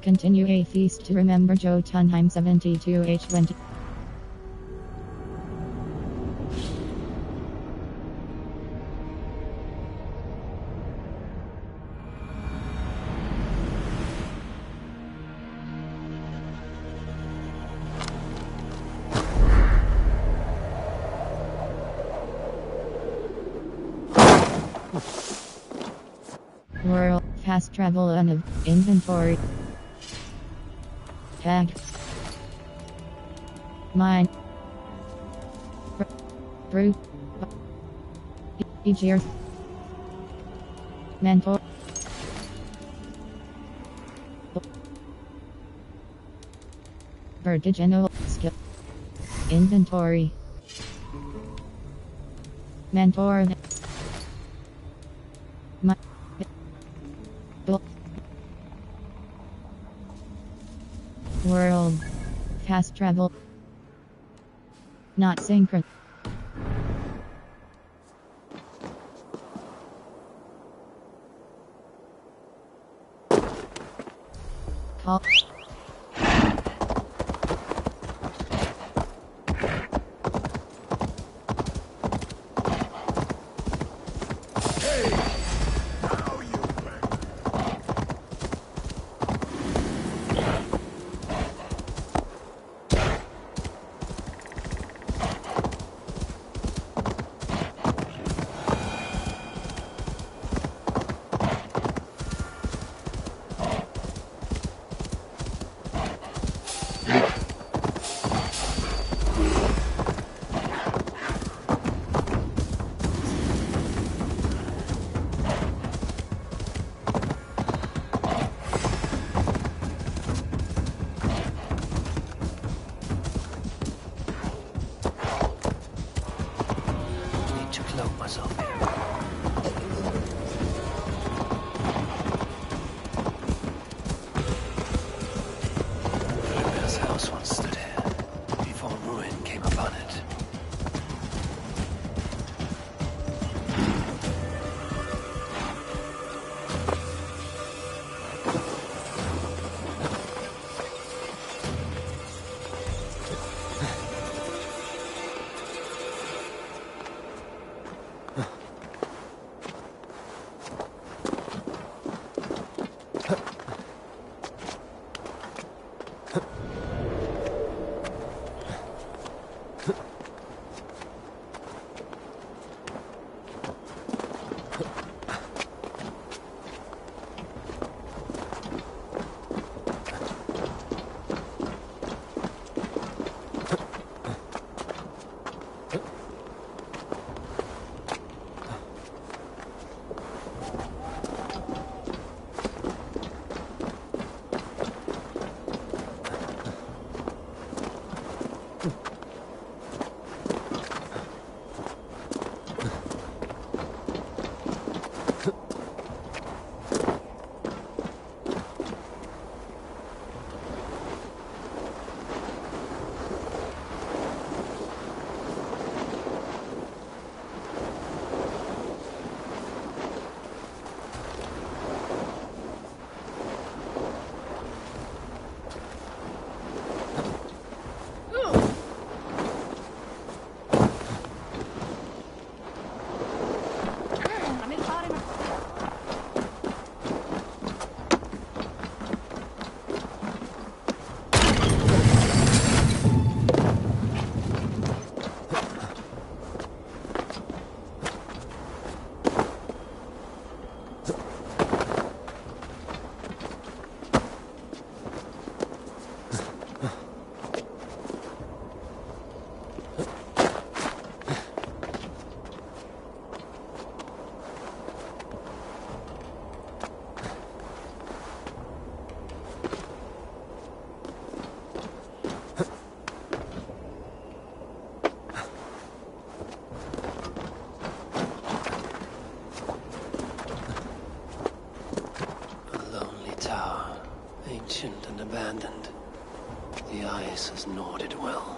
Continue a feast to remember Jotunheim 72H20. World fast travel and inventory. Tag. Mine. Brew. Easier. Mentor. Vertiginal skill. Inventory. Mentor. World. Fast travel. Not synchron. Call. Myself here. This house once stood here, before ruin came upon it. Ancient and abandoned, the ice has gnawed it well.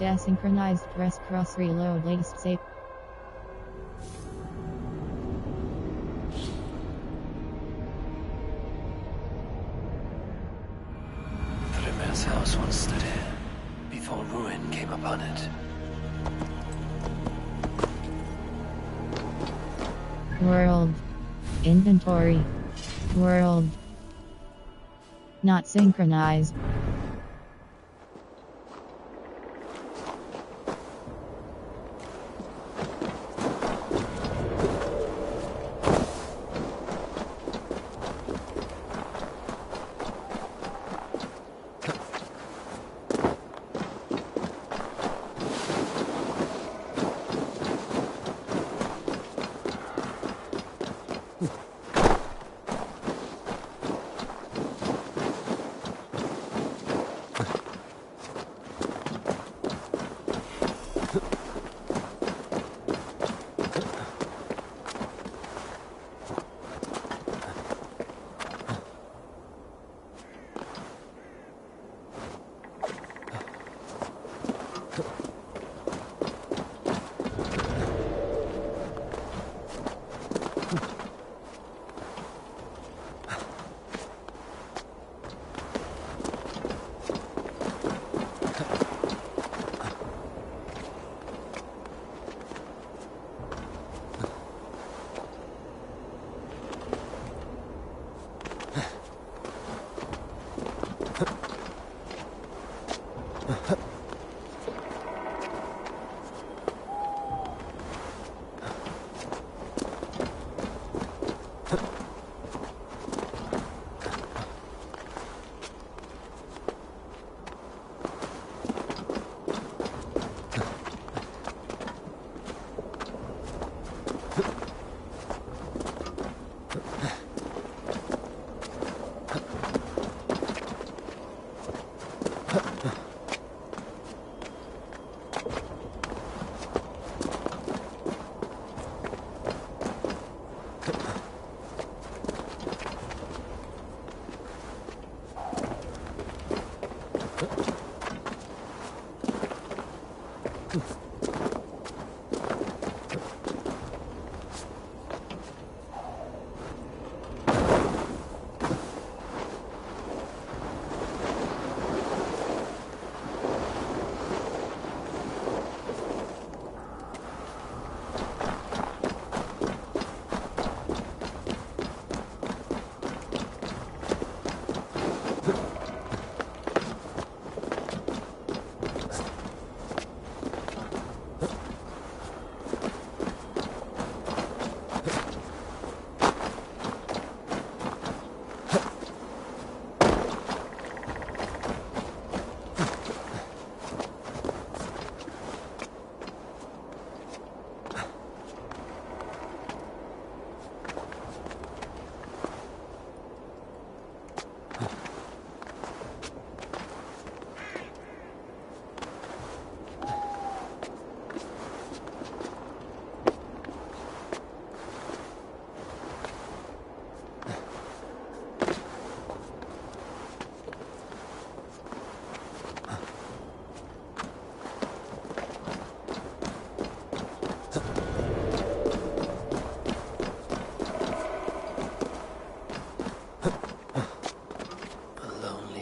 Asynchronized press cross reload laced safe. Frimer's house once stood here, before ruin came upon it. World. Inventory. World. Not synchronized.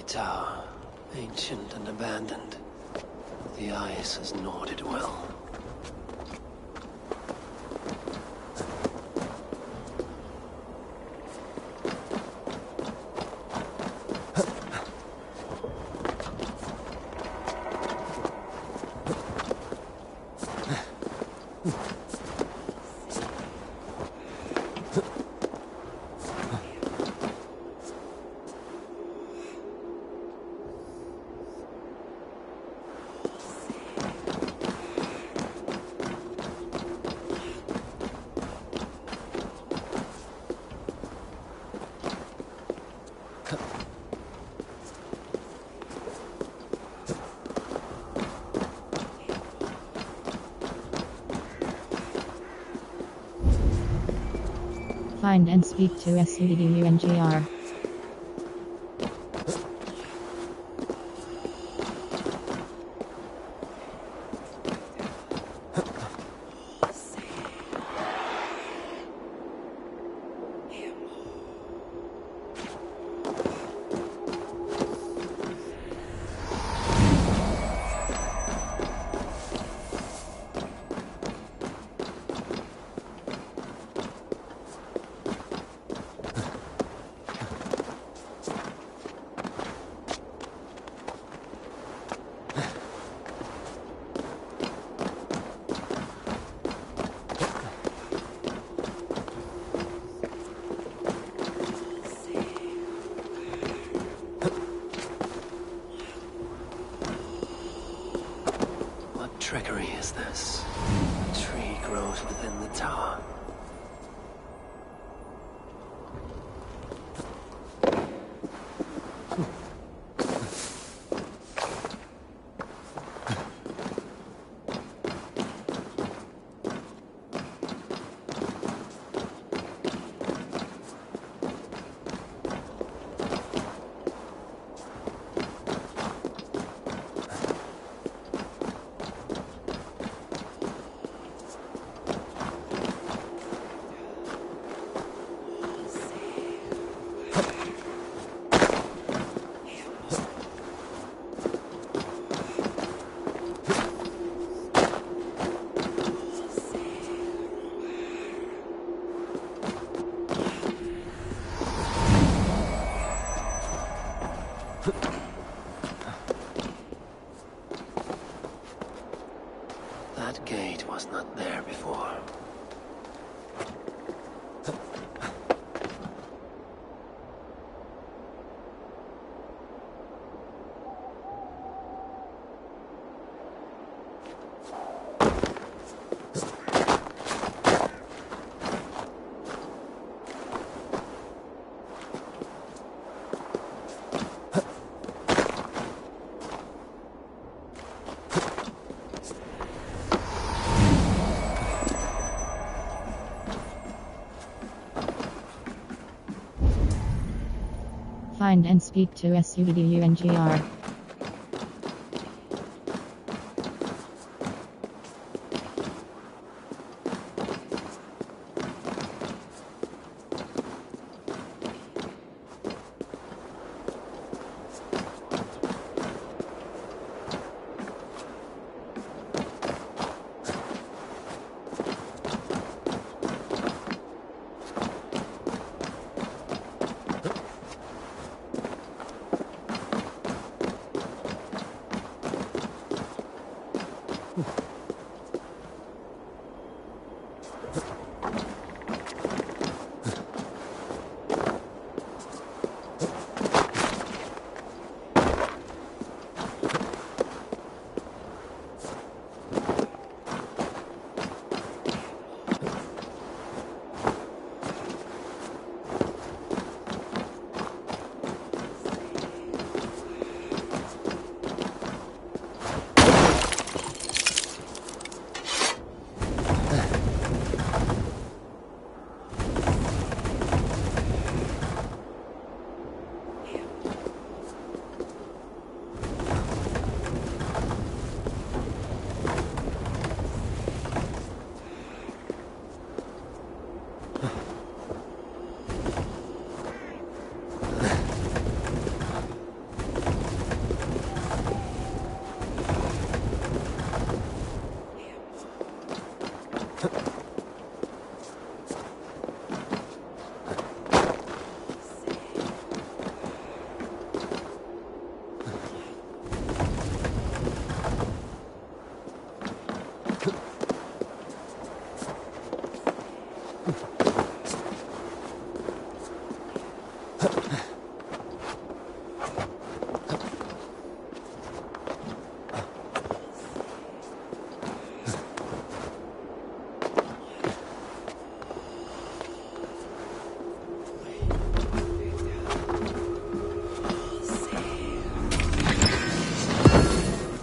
Tower, ancient and abandoned. The ice has gnawed it well. Find and speak to SCDUNGR. is this? A tree grows within the tower. That gate was not there before. Find and speak to SUDUNGR.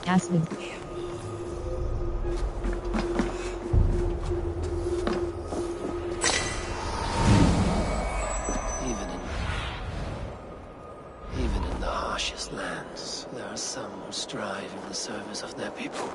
Acid. Even in the harshest lands, there are some who strive in the service of their people.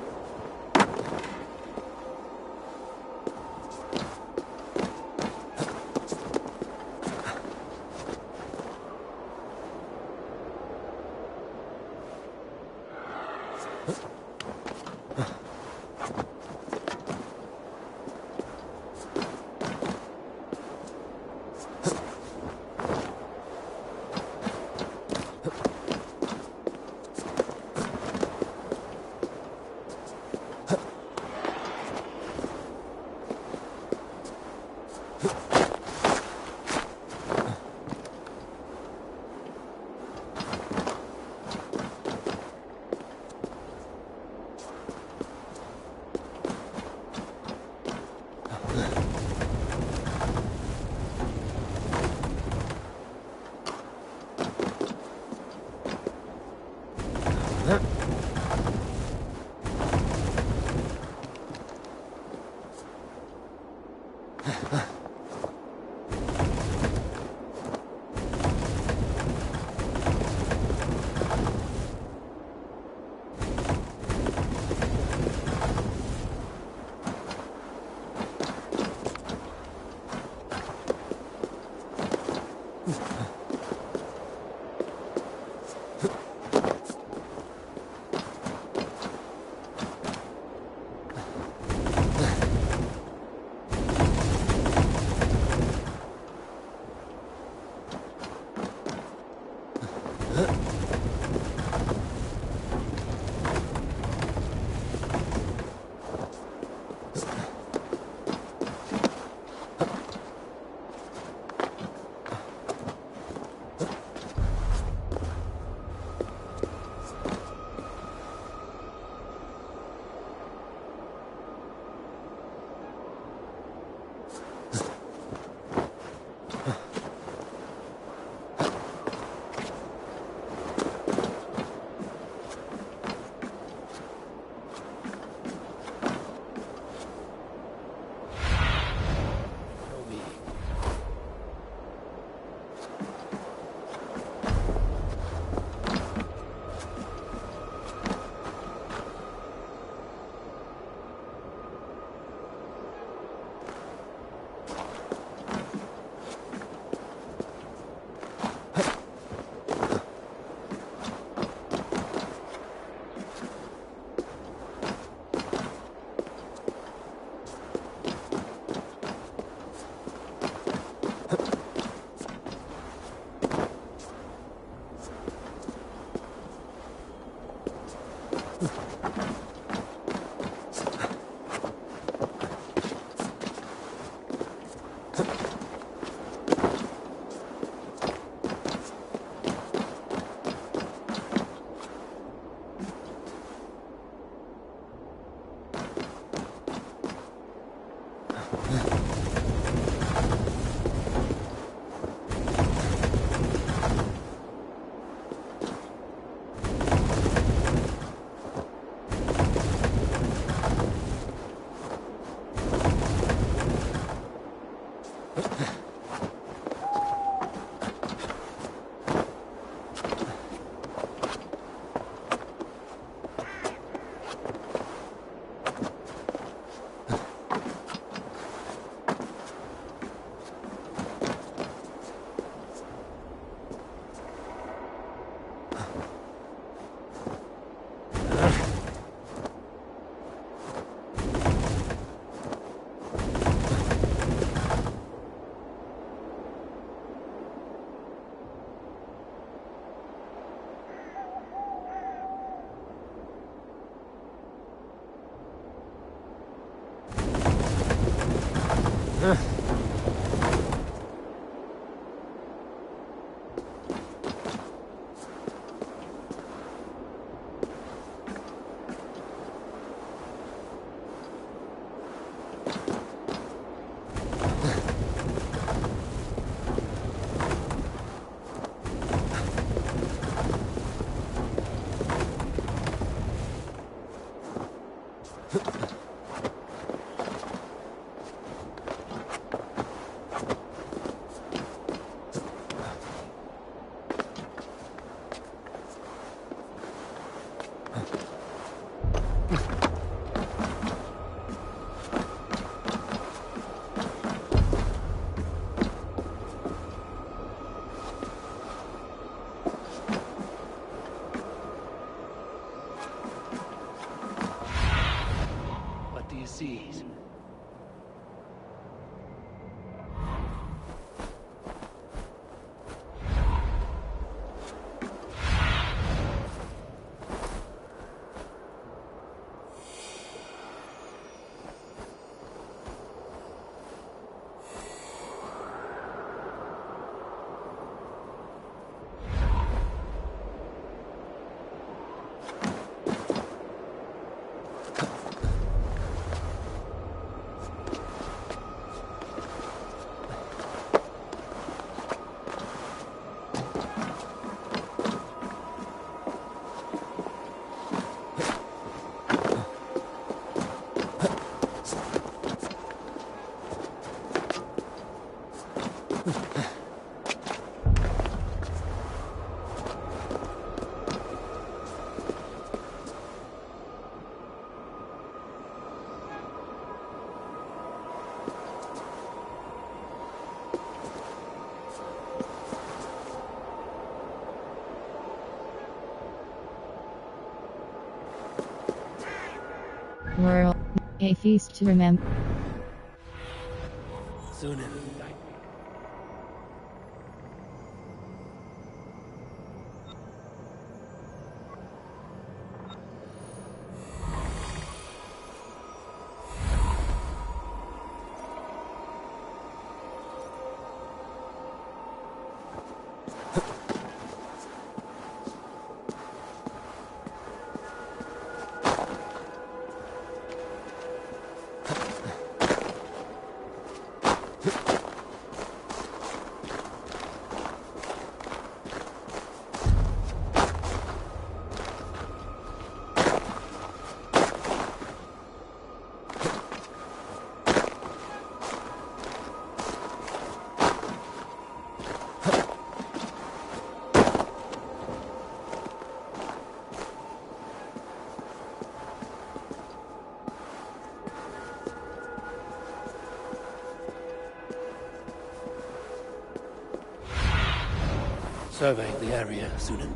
What do you see? World. A feast to remember. Sunan. Surveying the area, Sunan.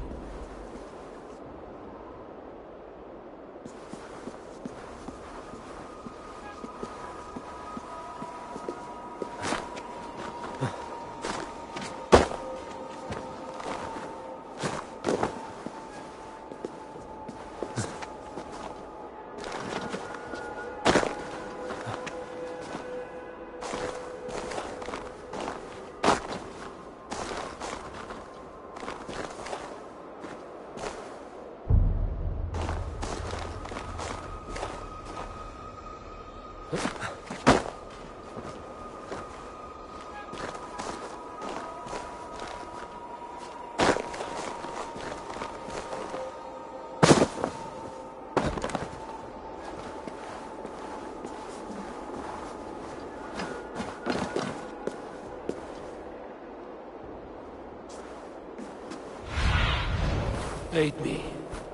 Aid me.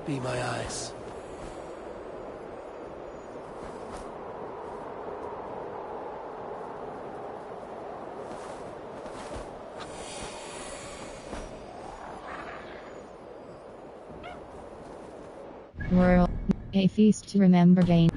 Be my eyes. World. A feast to remember gain.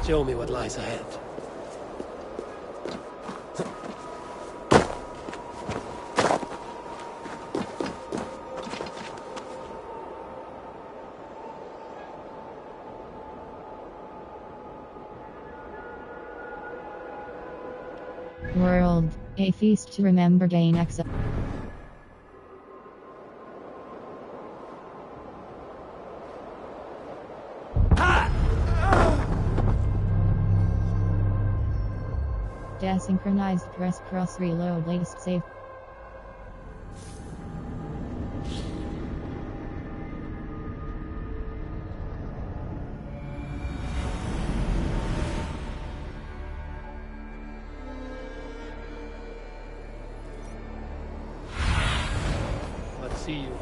Show me what lies ahead. World. A feast to remember gain access. Desynchronized press cross reload latest save. Let's see you.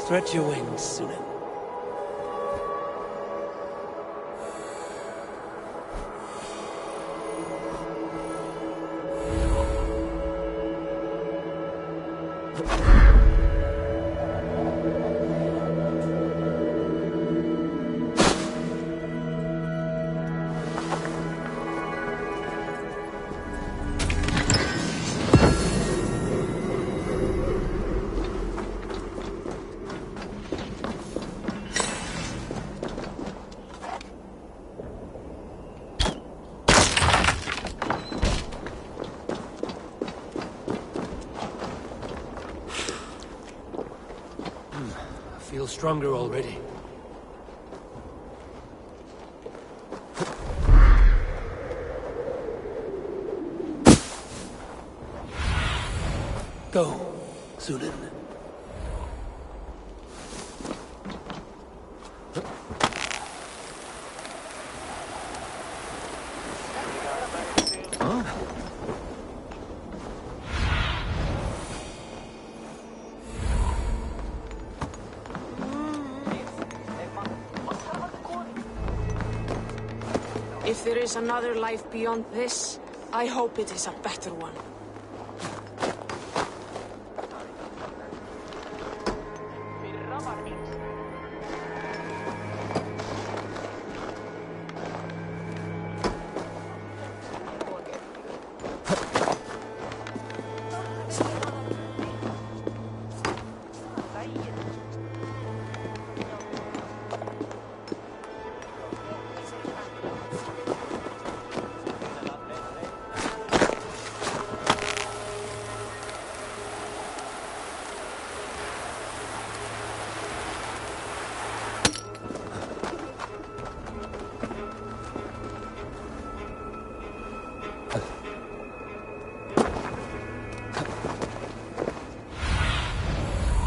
Stretch your wings, Sunan. feel stronger already. Go, Sunan. If there is another life beyond this, I hope it is a better one.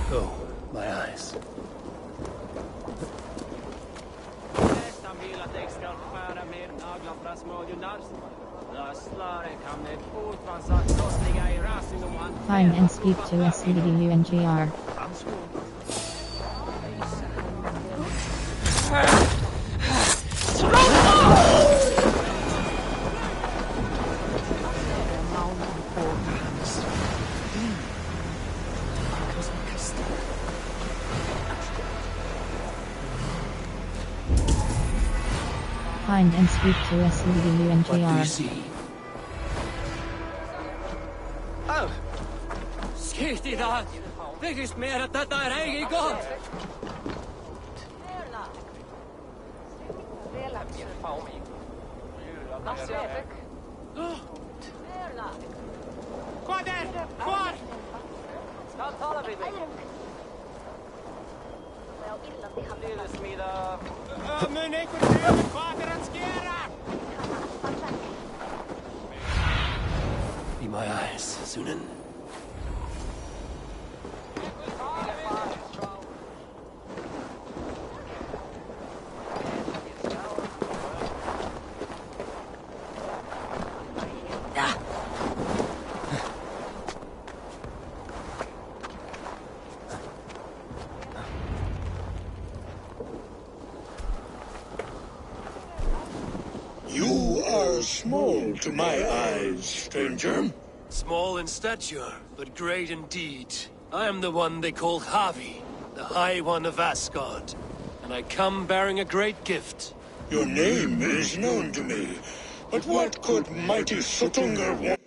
Go, my eyes. Find and speak to SCDUNGR. Find and speak to What do you SCDUNGR. see? Oh! Skitida! Tekis meidät tätä reikikot! Quader! Quad! Men ei kun syödä quaderan skiera! Be my eyes, Sunan. You are small to my eyes, stranger. Small in stature, but great in deed. I am the one they call Havi, the High One of Asgard. And I come bearing a great gift. Your name is known to me, but what could mighty Sutunga want?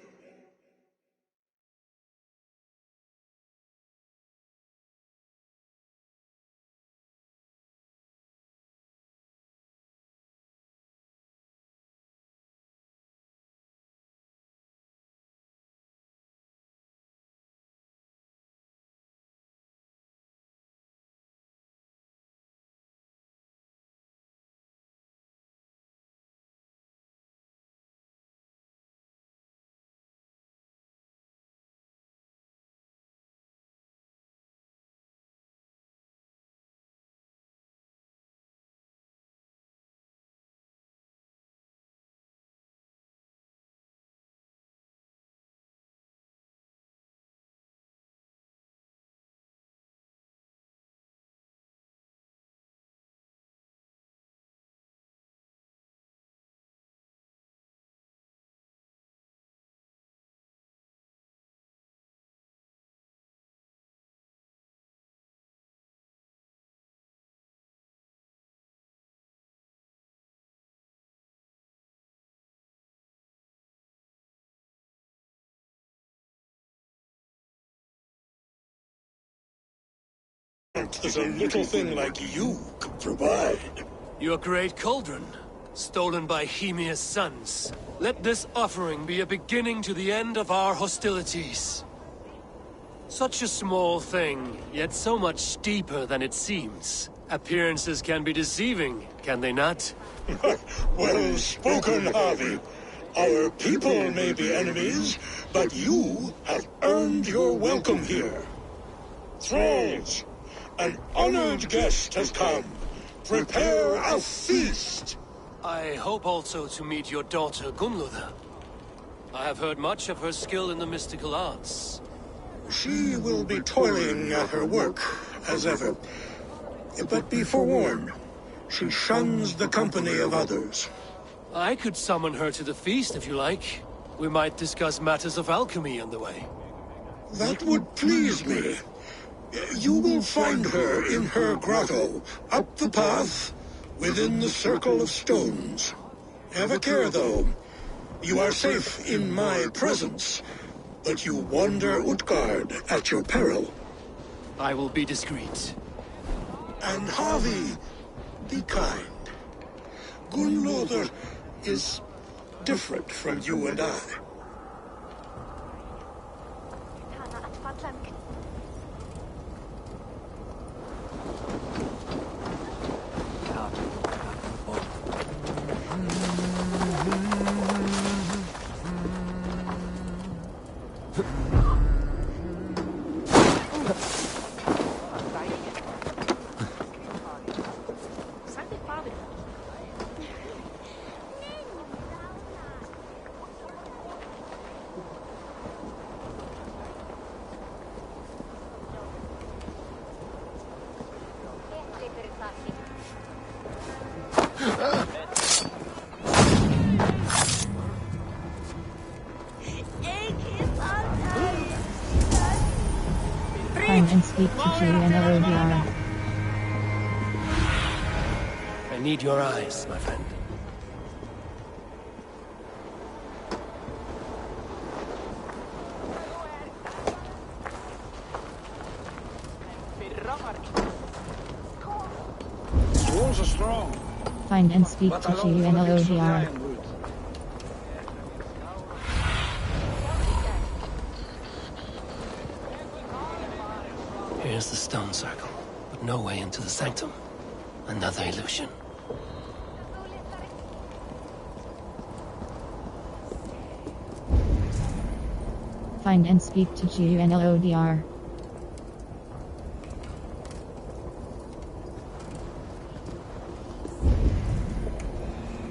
That a little thing like you could provide. Your great cauldron, stolen by Hemia's sons. Let this offering be a beginning to the end of our hostilities. Such a small thing, yet so much deeper than it seems. Appearances can be deceiving, can they not? Well spoken, Harvey. Our people may be enemies, but you have earned your welcome here. Thralls, an honored guest has come. Prepare a feast! I hope also to meet your daughter, Gunluther. I have heard much of her skill in the mystical arts. She will be toiling at her work, as ever. But be forewarned, she shuns the company of others. I could summon her to the feast if you like. We might discuss matters of alchemy on the way. That would please me. You will find her in her grotto, up the path, within the circle of stones. Have a care, though. You are safe in my presence, but you wander Utgard at your peril. I will be discreet. And Harvey, be kind. Gunlother is different from you and I. Find and speak to GNLODR. I need your eyes, my friend. Walls are strong. Find and speak But to alone for the use of the GNLODR. ironwood. Here's the stone circle, but no way into the sanctum. Another illusion. Find and speak to GNLODR.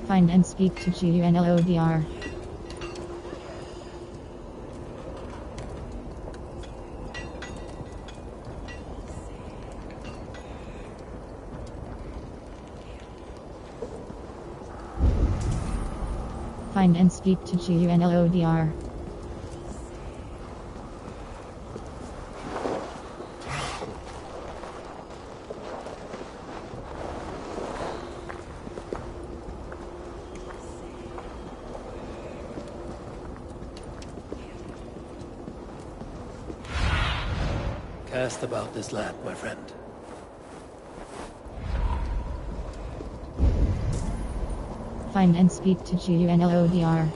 Find and speak to GNLODR. Find and speak to GNLODR. Cast about this land, my friend. Find and speak to GNLODR.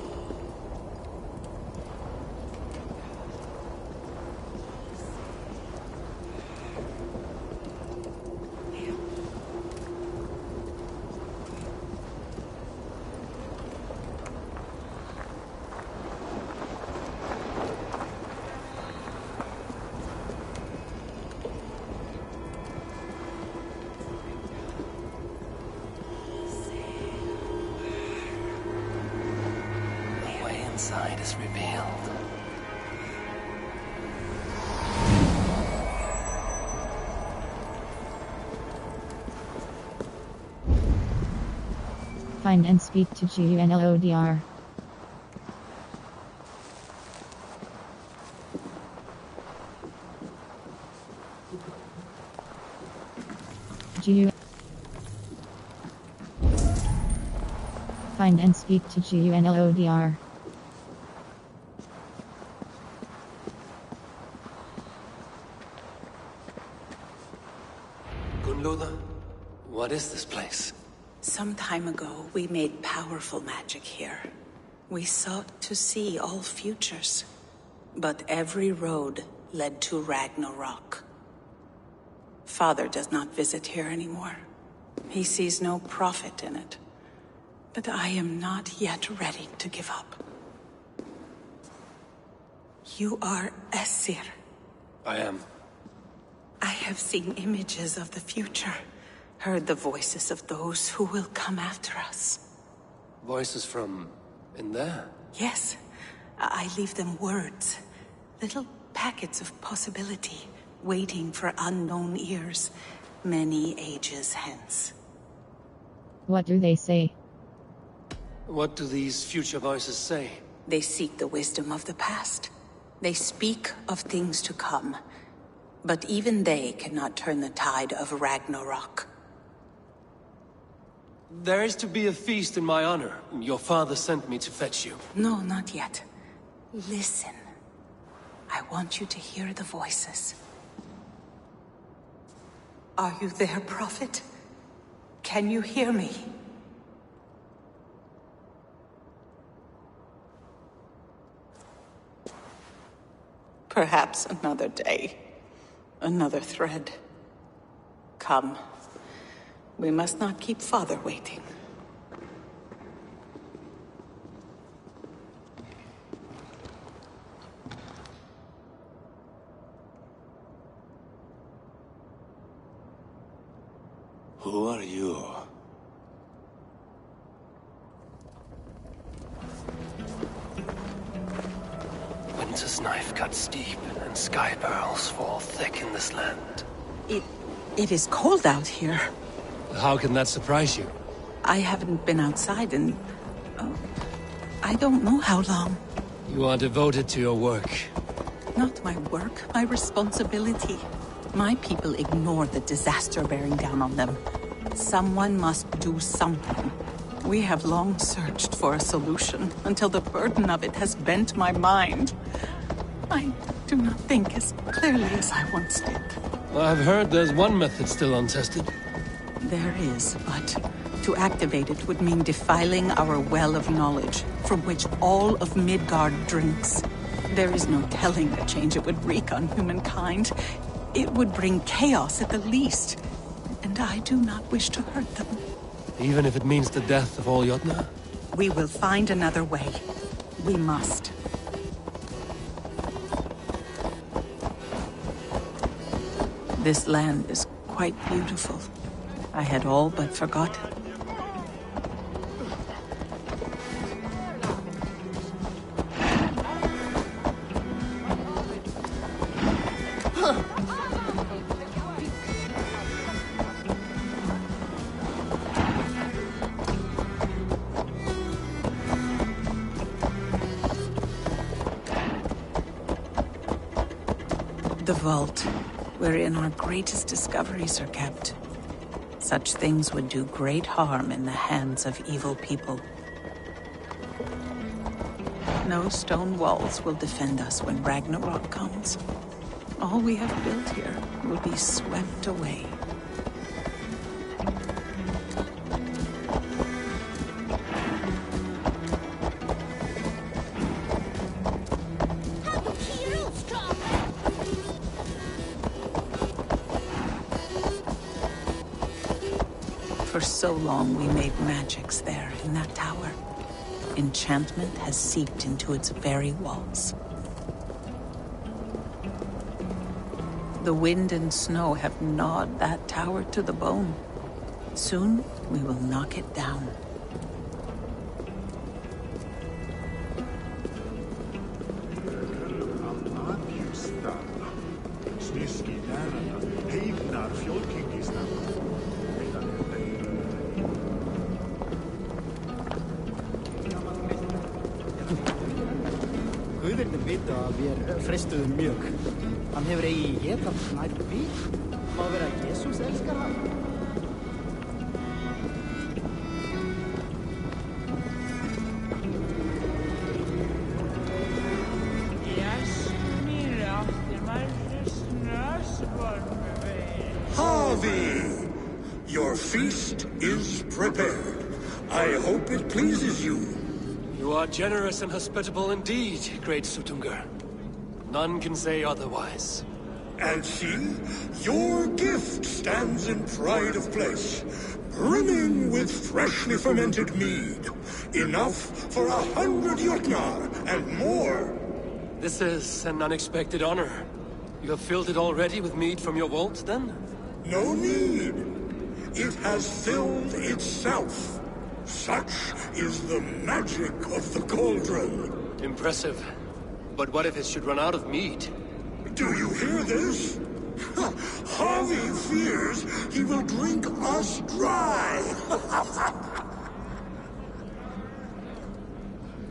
The way inside is revealed. Find and speak to GNLODR. G. Find and speak to GNLODR. Gunluther, what is this place? Some time ago, we made powerful magic here. We sought to see all futures. But every road led to Ragnarok. Father does not visit here anymore. He sees no profit in it. But I am not yet ready to give up. You are Esir. I am. I have seen images of the future, heard the voices of those who will come after us. Voices from... in there? Yes, I leave them words. Little packets of possibility, waiting for unknown ears, many ages hence. What do they say? What do these future voices say? They seek the wisdom of the past. They speak of things to come. But even they cannot turn the tide of Ragnarok. There is to be a feast in my honor. Your father sent me to fetch you. No, not yet. Listen. I want you to hear the voices. Are you there, Prophet? Can you hear me? Perhaps another day. Another thread. Come. We must not keep Father waiting. Who are you? Winter's knife cuts deep, and sky pearls fall thick in this land. It is cold out here. How can that surprise you? I haven't been outside in... I don't know how long. You are devoted to your work. Not my work, my responsibility. My people ignore the disaster bearing down on them. Someone must do something. We have long searched for a solution, until the burden of it has bent my mind. I do not think as clearly as I once did. I've heard there's one method still untested. There is, but to activate it would mean defiling our well of knowledge, from which all of Midgard drinks. There is no telling the change it would wreak on humankind. It would bring chaos at the least, and I do not wish to hurt them. Even if it means the death of all Jotnar? We will find another way. We must. This land is quite beautiful. I had all but forgotten. The vault, wherein our greatest discoveries are kept. Such things would do great harm in the hands of evil people. No stone walls will defend us when Ragnarok comes. All we have built here will be swept away. For so long we made magics there in that tower. Enchantment has seeped into its very walls. The wind and snow have gnawed that tower to the bone. Soon we will knock it down. Guðirnir vita að við freistuðum mjög. Hann hefur eigi getað nær við. Má vera að Jesús elskar hann. Harvey! Your feast is prepared. I hope it pleases you. You are generous and hospitable indeed, great Sutungur. None can say otherwise. And see, your gift stands in pride of place, brimming with freshly fermented mead. Enough for 100 Jotnar and more. This is an unexpected honor. You have filled it already with mead from your vault, then? No need. It has filled itself. Such is the magic of the cauldron. Impressive. But what if it should run out of mead? Do you hear this? Harvey fears he will drink us dry.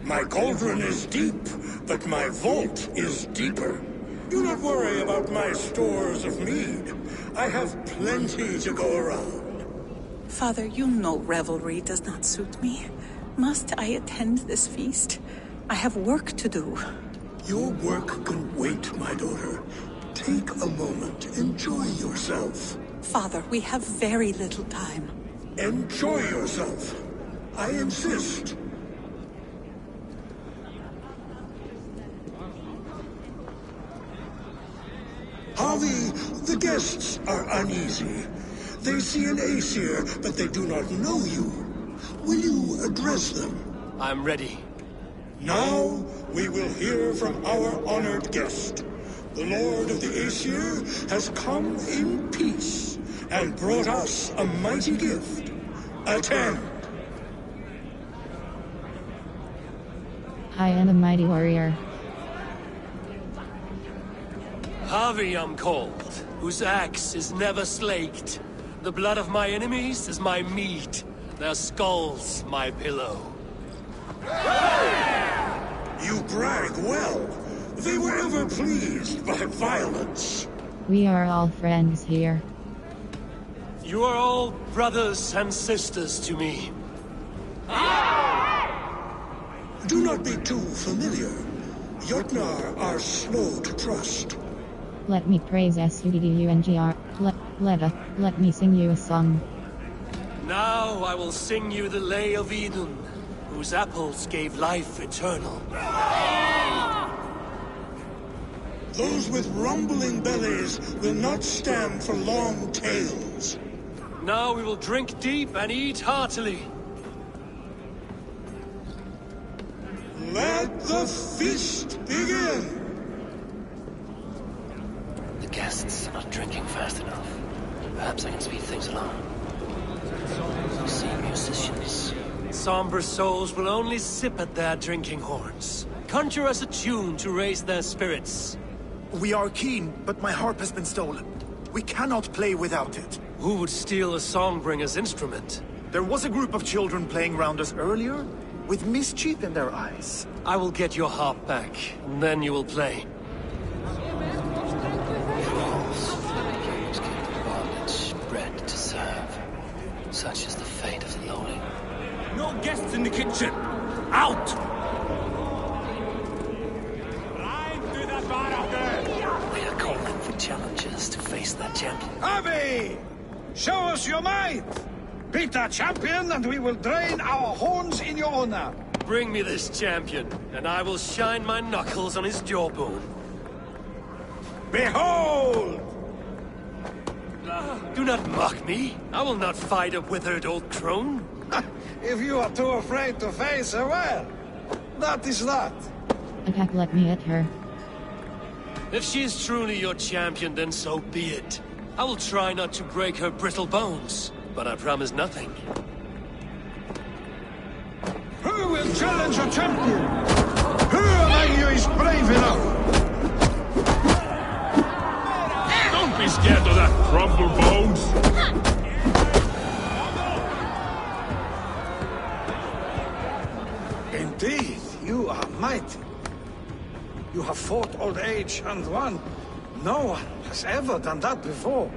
My cauldron is deep, but my vault is deeper. Do not worry about my stores of mead. I have plenty to go around. Father, you know revelry does not suit me. Must I attend this feast? I have work to do. Your work can wait, my daughter. Take a moment. Enjoy yourself. Father, we have very little time. Enjoy yourself. I insist. Harvey, the guests are uneasy. They see an Aesir, but they do not know you. Will you address them? I'm ready. Now, we will hear from our honored guest. The Lord of the Aesir has come in peace and brought us a mighty gift. Attend. I am a mighty warrior. Harvey I'm called, whose axe is never slaked. The blood of my enemies is my meat, their skulls my pillow. You brag well. They were ever pleased by violence. We are all friends here. You are all brothers and sisters to me. Do not be too familiar. Jotnar are slow to trust. Let me praise Sudungr. Let me sing you a song. Now I will sing you the lay of Eden, whose apples gave life eternal. Those with rumbling bellies will not stand for long tales. Now we will drink deep and eat heartily. Let the feast begin! The guests are not drinking fast enough. Perhaps I can speed things along. You see musicians. Somber souls will only sip at their drinking horns. Conjure us a tune to raise their spirits. We are keen, but my harp has been stolen. We cannot play without it. Who would steal a songbringer's instrument? There was a group of children playing round us earlier, with mischief in their eyes. I will get your harp back, and then you will play. Bondage, bread to serve. Such is the fate of the lowly. No guests in the kitchen! Out! We are calling for challengers to face their champion. Harvey! Show us your might! Beat our champion and we will drain our horns in your honor. Bring me this champion, and I will shine my knuckles on his jawbone. Behold! Do not mock me. I will not fight a withered old crone. If you are too afraid to face her, well, that is that. Attack, let me at her. If she is truly your champion, then so be it. I will try not to break her brittle bones, but I promise nothing. Who will challenge a champion? Who among you is brave enough? Don't be scared of that, crumble bones! Indeed, you are mighty. You have fought old age and won. No one has ever done that before.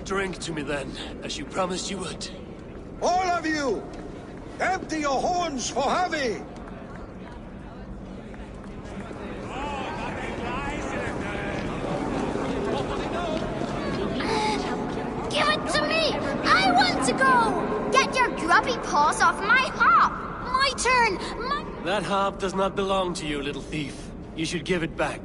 Drink to me then, as you promised you would. All of you! Empty your horns for Harvey! Give it to me! I want to go! Get your grubby paws off my harp! My turn! That harp does not belong to you, little thief. You should give it back.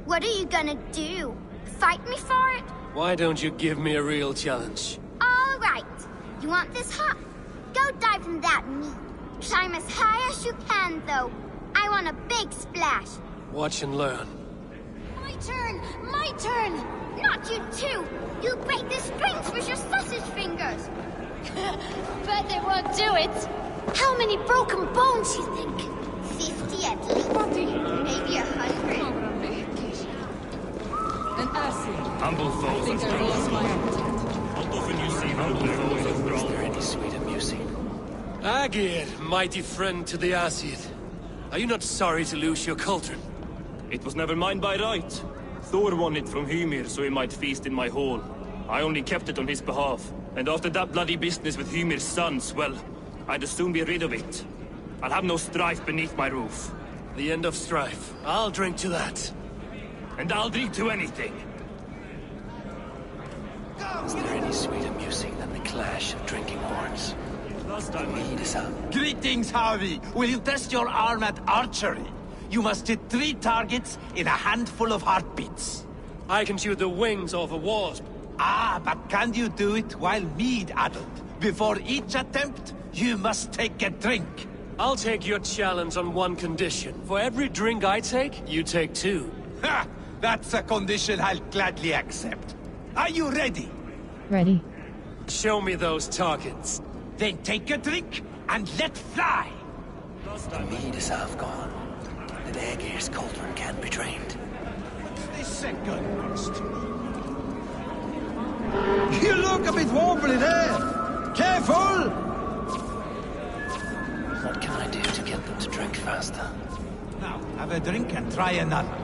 What are you gonna do? Fight me for it? Why don't you give me a real challenge? All right. You want this hot? Go dive in that meat. Climb as high as you can, though. I want a big splash. Watch and learn. My turn! My turn! Not you too! You'll break the strings with your sausage fingers! Bet they won't do it! How many broken bones, you think? 50 at least. Maybe 100. An acid. Humble foes and strong. Not often you see humble foes and strong. Is there any sweeter music? Agir, mighty friend to the Aesir. Are you not sorry to lose your cauldron? It was never mine by right. Thor won it from Hymir so he might feast in my hall. I only kept it on his behalf. And after that bloody business with Hymir's sons, well, I'd as soon be rid of it. I'll have no strife beneath my roof. The end of strife. I'll drink to that. And I'll drink to anything. Is there any sweeter music than the clash of drinking horns? Last time The mead is out. Greetings, Harvey. Will you test your arm at archery? You must hit 3 targets in a handful of heartbeats. I can shoot the wings off a wasp. Ah, but can you do it while mead-addled? Before each attempt, you must take a drink. I'll take your challenge on one condition. For every drink I take, you take 2. Ha! That's a condition I'll gladly accept. Are you ready? Ready. Show me those targets. Then take a drink and let fly. The mead is half gone. And Aegir's cauldron can't be drained. The second best. You look a bit wobbly there. Careful! What can I do to get them to drink faster? Now, have a drink and try another.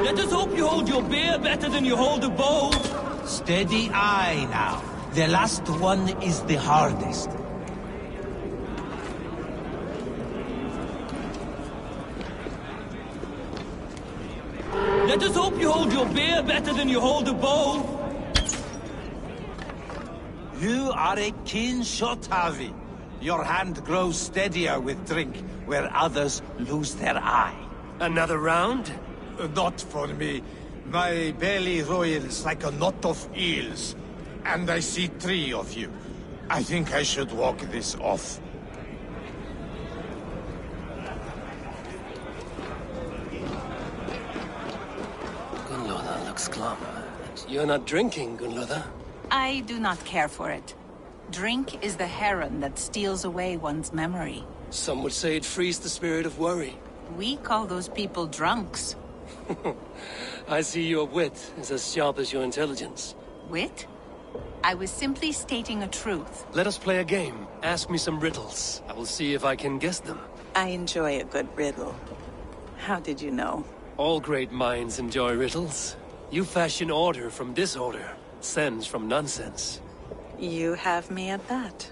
Let us hope you hold your beer better than you hold a bow. Steady eye now. The last one is the hardest. Let us hope you hold your beer better than you hold a bow. You are a keen shot, Harvey. Your hand grows steadier with drink, where others lose their eye. Another round? Not for me. My belly roils like a knot of eels. And I see 3 of you. I think I should walk this off. Gunlotha looks glum. You're not drinking, Gunlotha. I do not care for it. Drink is the heron that steals away one's memory. Some would say it frees the spirit of worry. We call those people drunks. I see your wit is as sharp as your intelligence. Wit? I was simply stating a truth. Let us play a game. Ask me some riddles. I will see if I can guess them. I enjoy a good riddle. How did you know? All great minds enjoy riddles. You fashion order from disorder, sense from nonsense. You have me at that.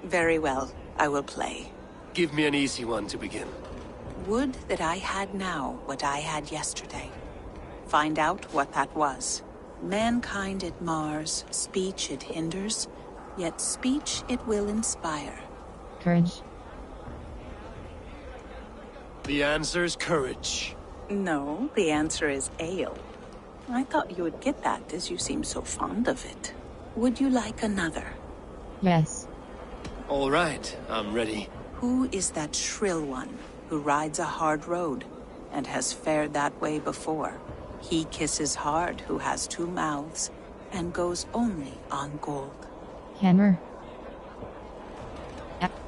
Very well, I will play. Give me an easy one to begin. Would that I had now what I had yesterday. Find out what that was. Mankind it mars, speech it hinders, yet speech it will inspire. Courage. The answer's courage. No, the answer is ale. I thought you would get that, as you seem so fond of it. Would you like another? Yes. All right, I'm ready. Who is that shrill one who rides a hard road and has fared that way before? He kisses hard who has 2 mouths and goes only on gold. Hammer.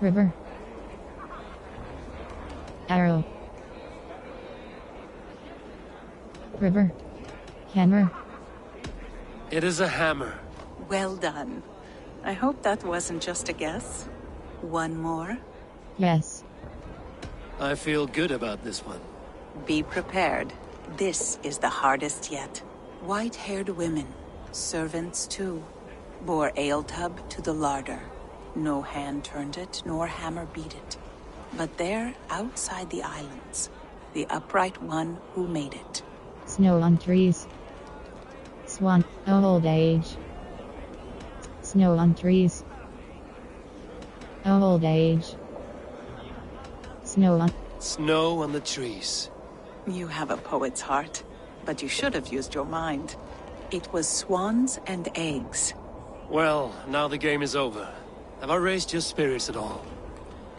River. Arrow. River. Hammer. It is a hammer. Well done. I hope that wasn't just a guess. One more? Yes. I feel good about this one. Be prepared. This is the hardest yet. White-haired women, servants too, bore ale tub to the larder. No hand turned it, nor hammer beat it. But there, outside the islands, the upright one who made it. Snow on trees. Swan, old age. Snow on trees. Old age. Snow on. Snow on the trees. You have a poet's heart, but you should have used your mind. It was swans and eggs. Well, now the game is over. Have I raised your spirits at all?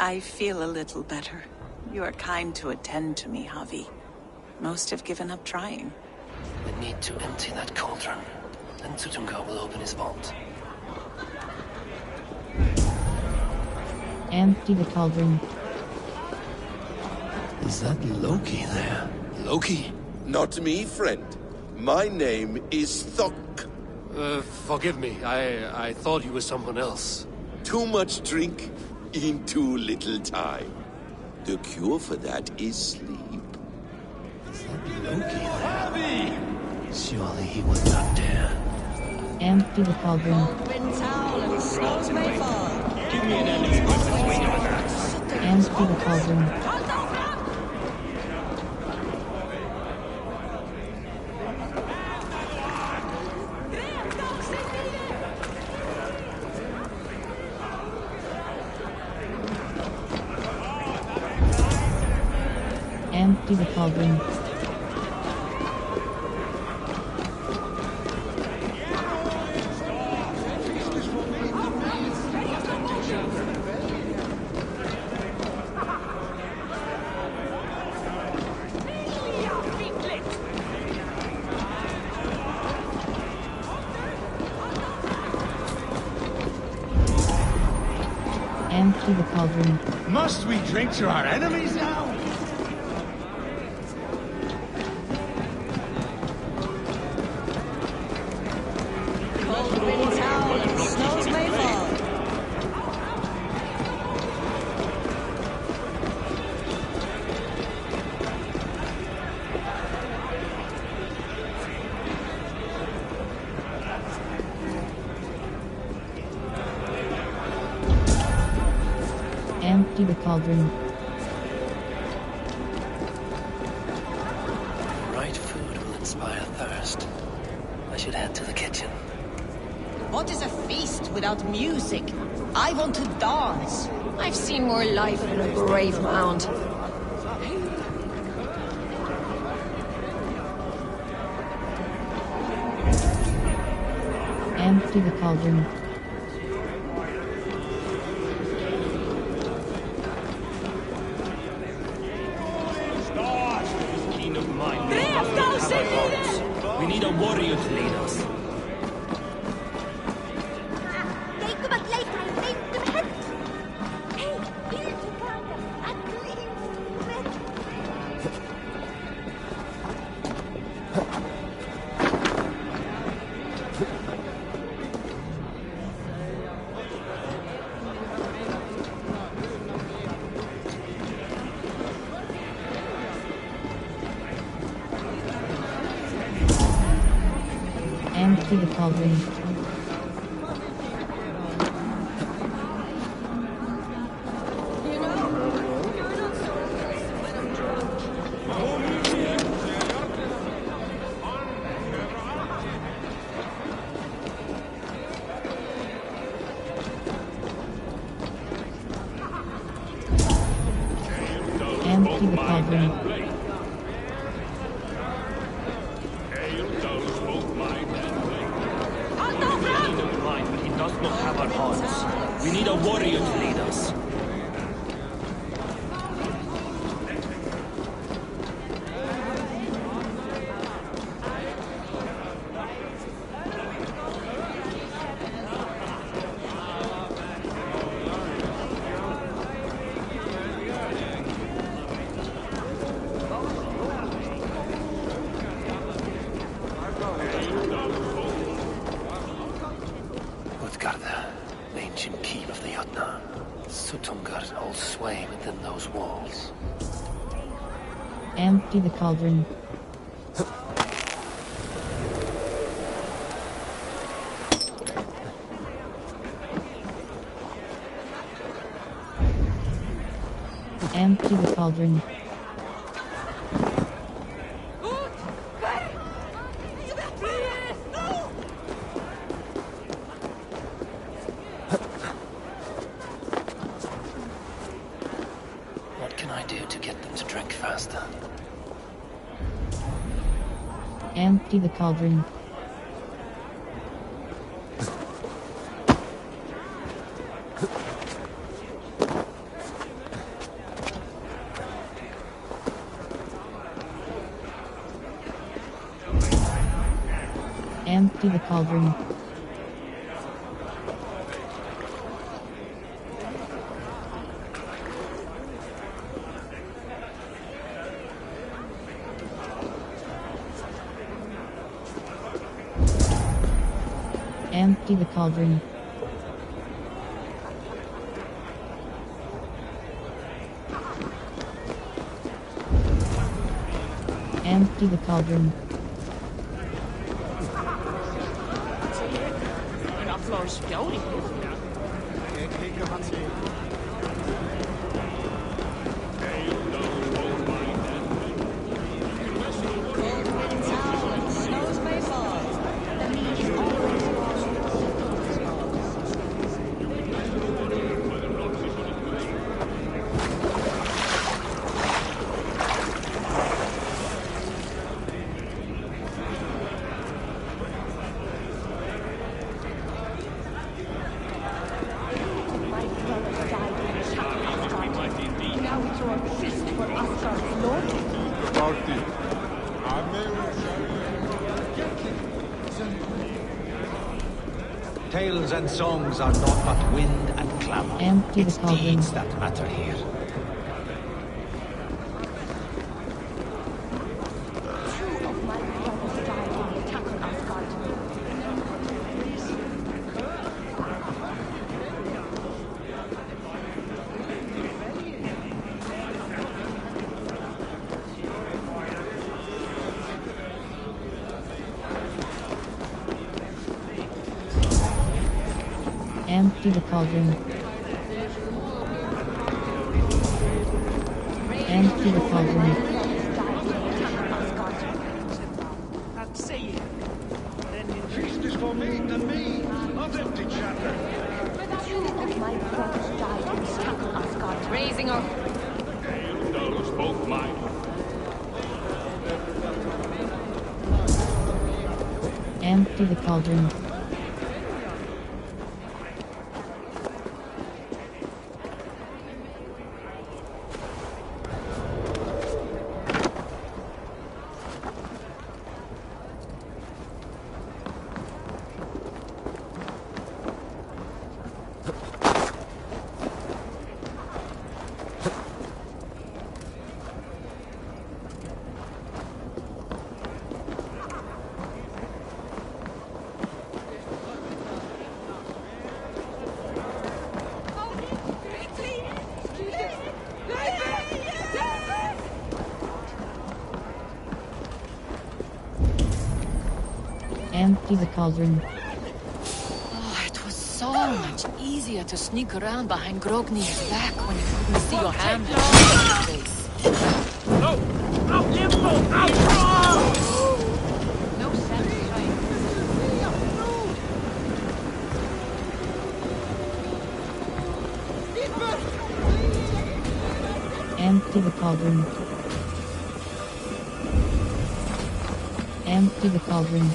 I feel a little better. You are kind to attend to me, Javi. Most have given up trying. I need to empty that cauldron. Then Tutungar will open his vault. Empty the cauldron. Is that Loki there? Loki? Not me, friend. My name is Thok. Forgive me. I thought you were someone else. Too much drink in too little time. The cure for that is sleep. Is that Loki there? Surely he would not dare. Empty the cauldron. Give me an endless grip to swing of an axe. Empty the cauldron. Empty the cauldron. Empty the cauldron. Must we drink to our enemies now? Empty the cauldron. The right food will inspire thirst. I should head to the kitchen. What is a feast without music? I want to dance. I've seen more life in a grave mound. Empty the cauldron. We need a warrior to lead us. Empty the cauldron. Empty the cauldron. We need a warrior to lead us. Ancient keep of the Jotnar. Sutungar holds sway within those walls. Empty the cauldron. Empty the cauldron. What can I I do to get them to drink faster? Empty the cauldron. Empty the cauldron. Empty the cauldron. Empty the cauldron. Tales and songs are not but wind and clamor. Empty the It's cauldron. deeds that matter here. Empty the cauldron. Empty the cauldron. Feast is for meat and me, not empty chatter. My brothers died in battle, Asgard. Raising our... Those both mine. Empty the cauldron. Empty the cauldron. Oh, it was so much easier to sneak around behind Grognir's back when you couldn't see your hand in his face. No! No! Limbo! Out! No sense trying. Empty the cauldron. Empty the cauldron.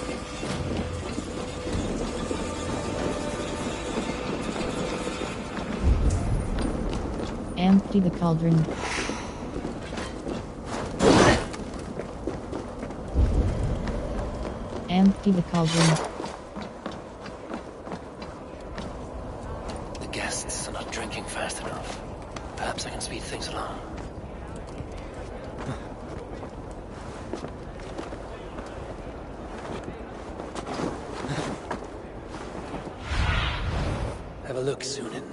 Empty the cauldron. Empty the cauldron. The guests are not drinking fast enough. Perhaps I can speed things along. Have a look, Sunan.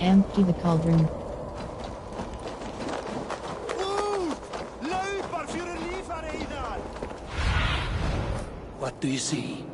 Empty the cauldron. What do you see?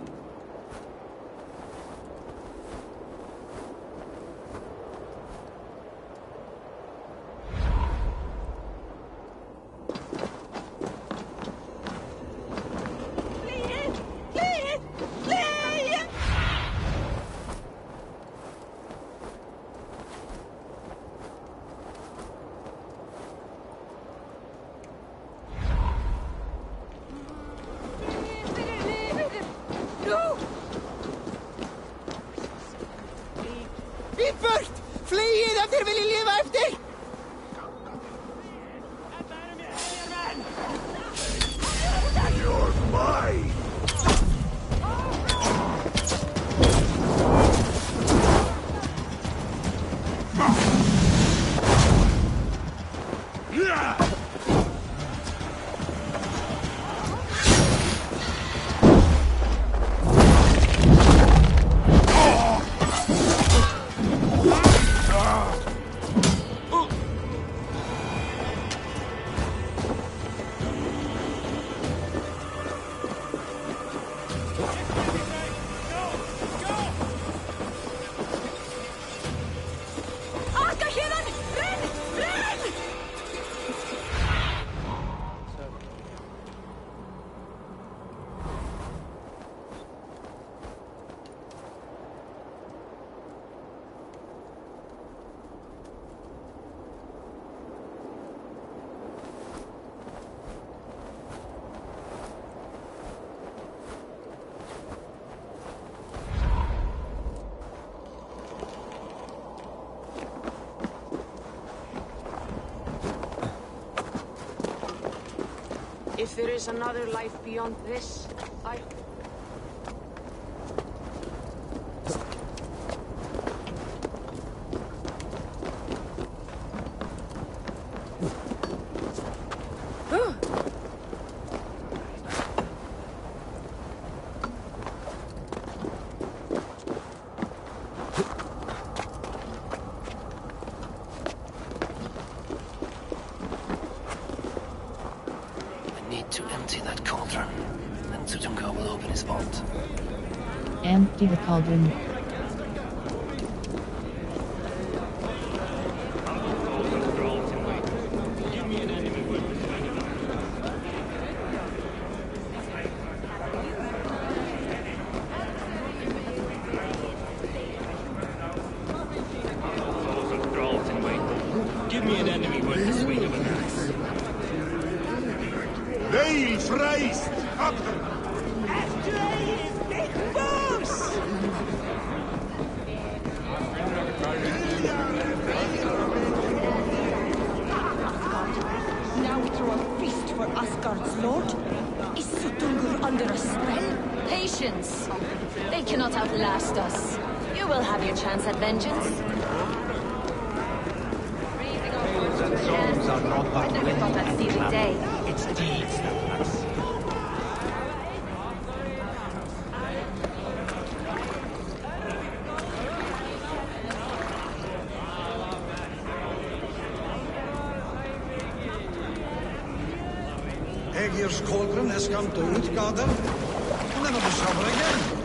If there is another life beyond this, I... Empty the cauldron. Give me an enemy worth the swing of an axe. Veil Freist! Up! Now we throw a feast for Asgard's lord? Is Sutungur under a spell? Patience. They cannot outlast us. You will have your chance at vengeance. Songs are not what I never thought I'd see the day. It's deeds that matter. Aegir's cauldron has come to Utgarden. Never to suffer again.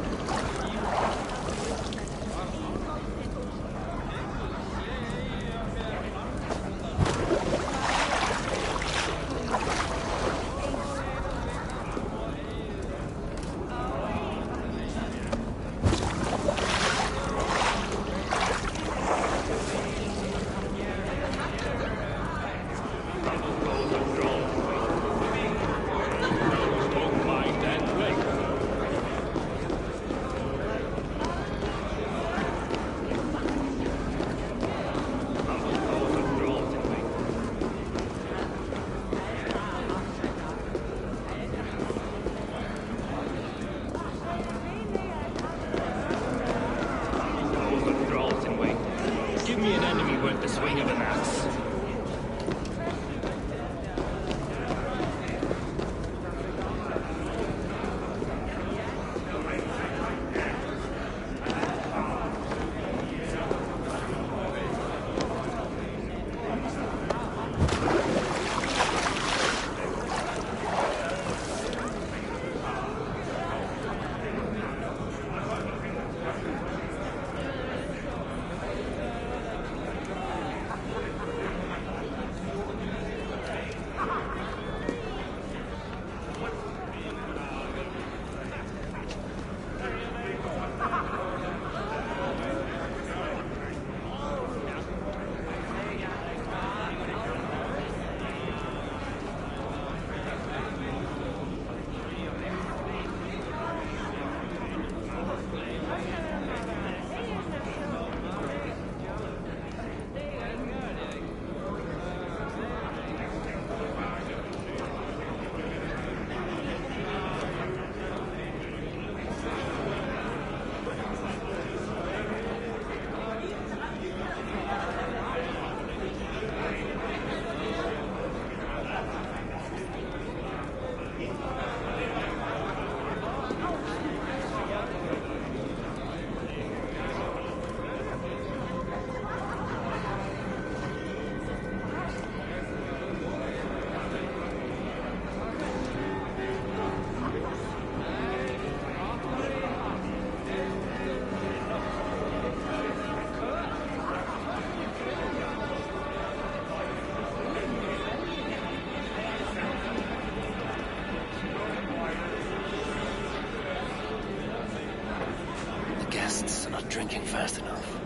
guests are not drinking fast enough.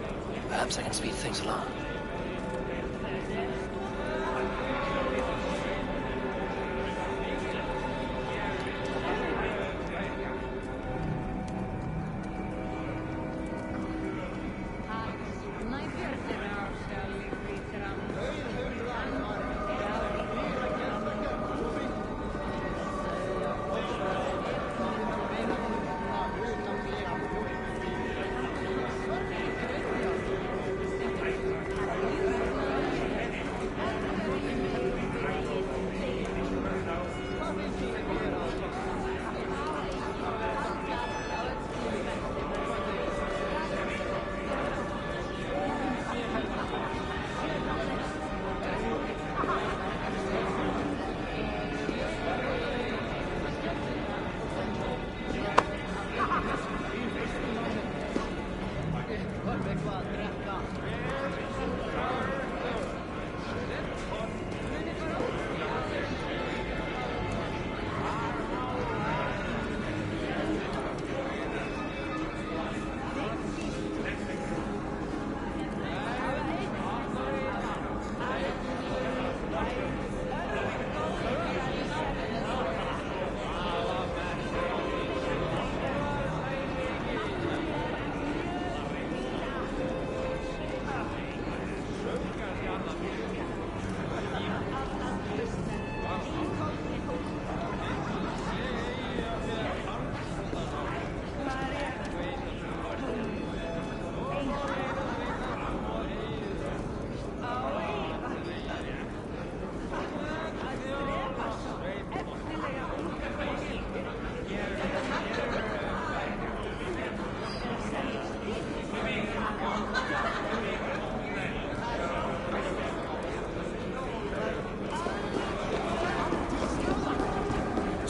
Perhaps I can speed things along.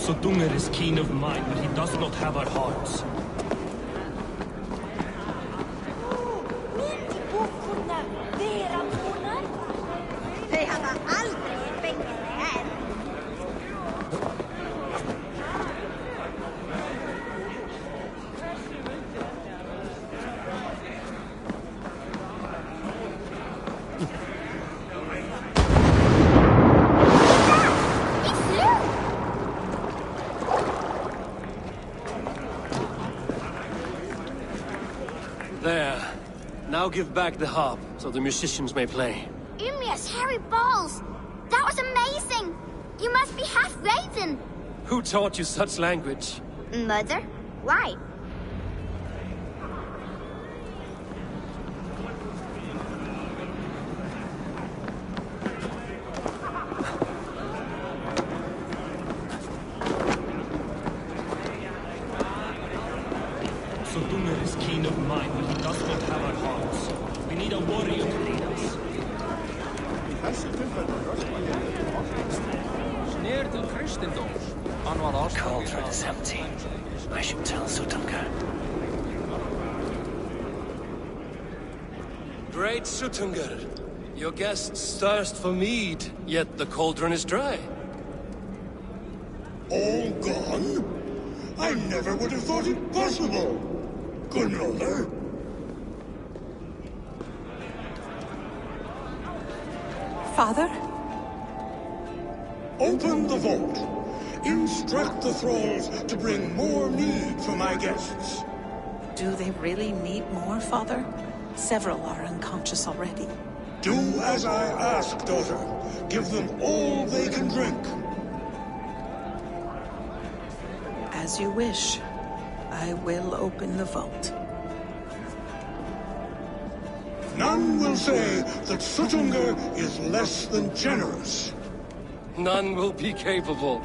Suttungr is keen of mind, but he does not have our hearts. Þau hafa aldrei fengið þig enn. There. Now give back the harp, so the musicians may play. Umia's hairy balls! That was amazing! You must be half raven! Who taught you such language? Mother? Why? Suttungr is keen of mind, but he does not have our hearts. We need a warrior to lead us. Cauldron is empty. I should tell Suttungr. Great Suttungr, your guests thirst for mead, yet the cauldron is dry. All gone? I never would have thought it possible. Gunrother? Father? Open the vault. Instruct the thralls to bring more mead for my guests. Do they really need more, Father? Several are unconscious already. Do as I ask, daughter. Give them all they can drink. As you wish. I will open the vault. None will say that Suttungr is less than generous. None will be capable.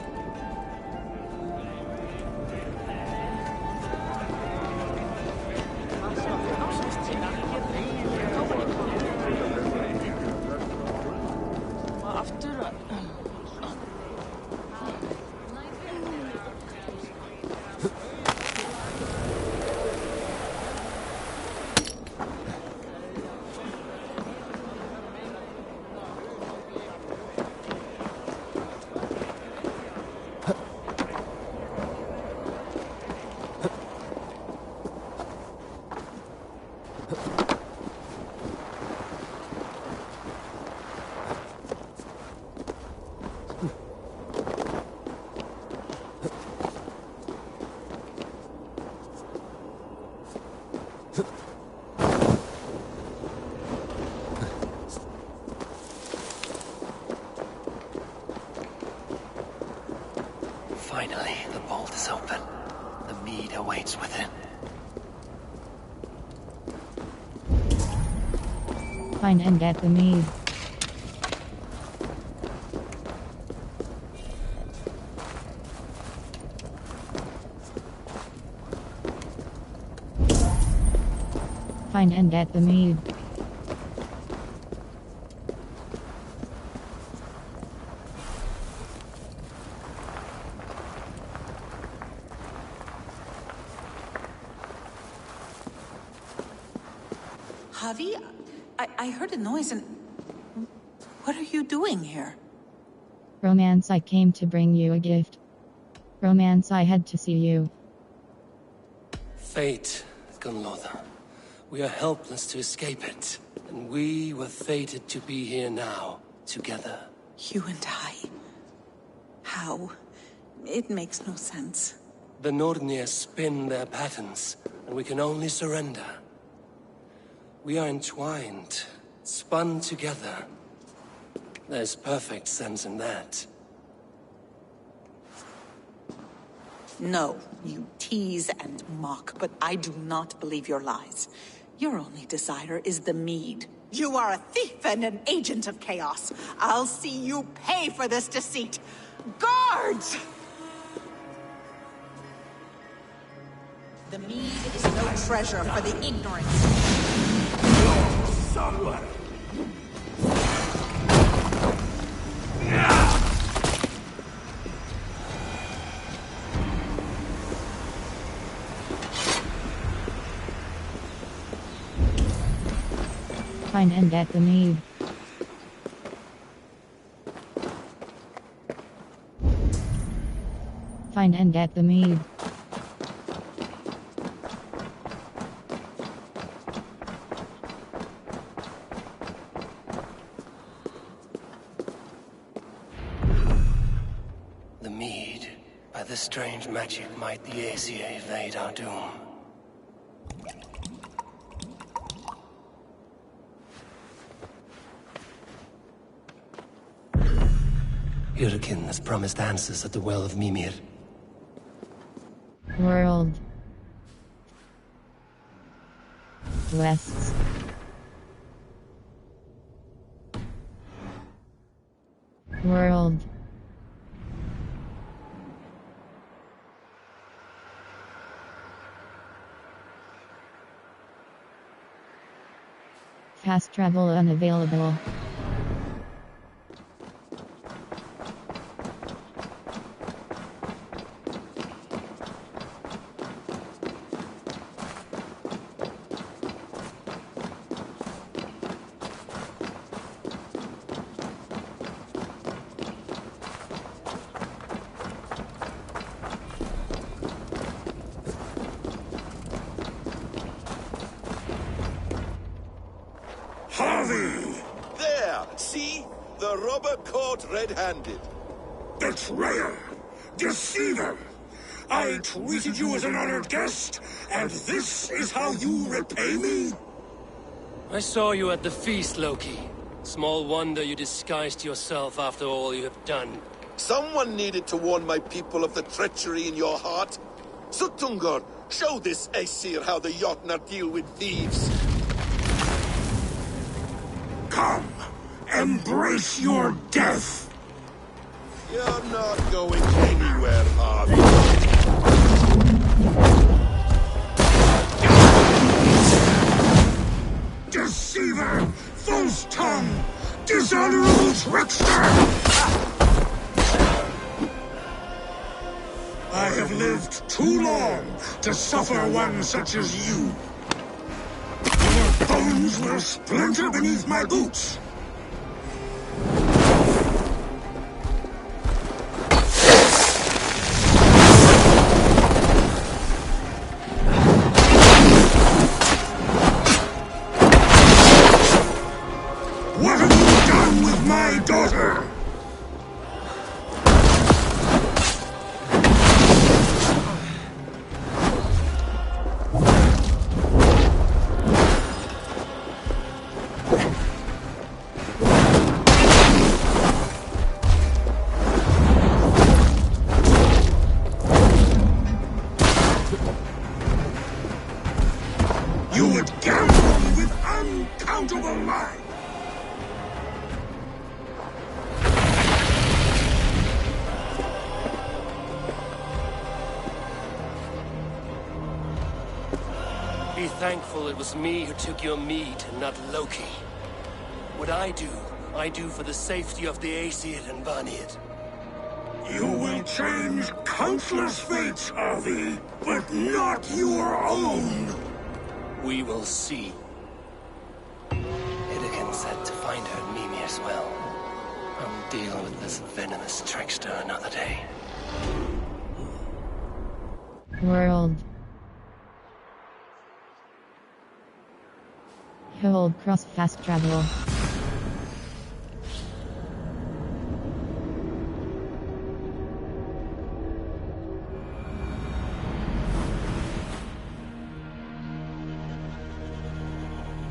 Finally, the vault is open. The mead awaits within. Find and get the mead. Find and get the mead. Javi, I heard a noise and... What are you doing here? Romance, I came to bring you a gift. Romance, I had to see you. Fate, Gunlotha. We are helpless to escape it. And we were fated to be here now, together. You and I? How? It makes no sense. The Nordnir spin their patterns, and we can only surrender. We are entwined, spun together. There's perfect sense in that. No, you tease and mock, but I do not believe your lies. Your only desire is the mead. You are a thief and an agent of chaos. I'll see you pay for this deceit. Guards! The mead is no treasure for the ignorant. Somewhere. Find and get the mead. Find and get the mead. The mead. By this strange magic might the Aesir evade our doom. Hyrkin has promised answers at the Well of Mimir. World. West. World. Fast travel unavailable. There! See? The robber caught red-handed. Betrayer! Deceiver! I treated you as an honored guest, and this is how you repay me? I saw you at the feast, Loki. Small wonder you disguised yourself after all you have done. Someone needed to warn my people of the treachery in your heart. Suttungr, show this Aesir how the Jotnar deal with thieves. Come, embrace your death! You're not going anywhere, Harvey. Deceiver! False tongue! Dishonorable trickster! I have lived too long to suffer one such as you. Your bones will splinter beneath my boots. What have you done with my daughter? You would gamble with uncountable life! Be thankful it was me who took your mead and not Loki. What I do for the safety of the Aesir and Vanir. You will change countless fates, Avi, but not your own! We will see. Hidekin said to find her at Mimir's well. I'll deal with this venomous trickster another day. World. Hold cross fast travel.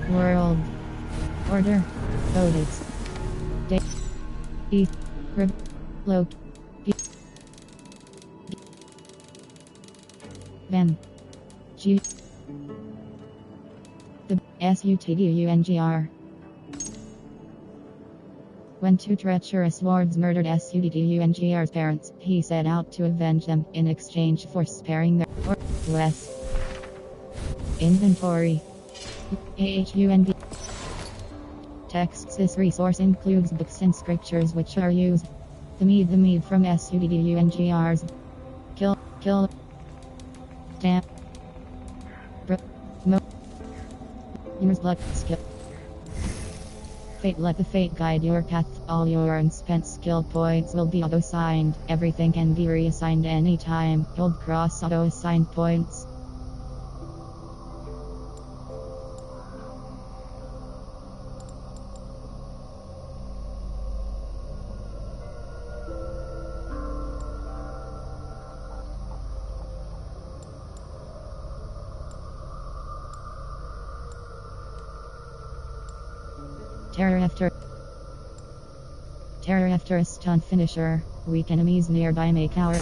World. Order. Codex. Date. E. Rib. Low. G. Van. G. The Sutdungr. When two treacherous lords murdered Sutdungr's parents, he set out to avenge them in exchange for sparing their or less. Inventory. AHUND. Texts. This resource includes books and scriptures which are used. The mead from Sutdungr's. Kill. Stamp. Yours blood skill. Fate. Let the fate guide your path. All your unspent skill points will be auto-assigned. Everything can be reassigned anytime. Hold cross auto-assigned points. Terror after a stun finisher. Weak enemies nearby make our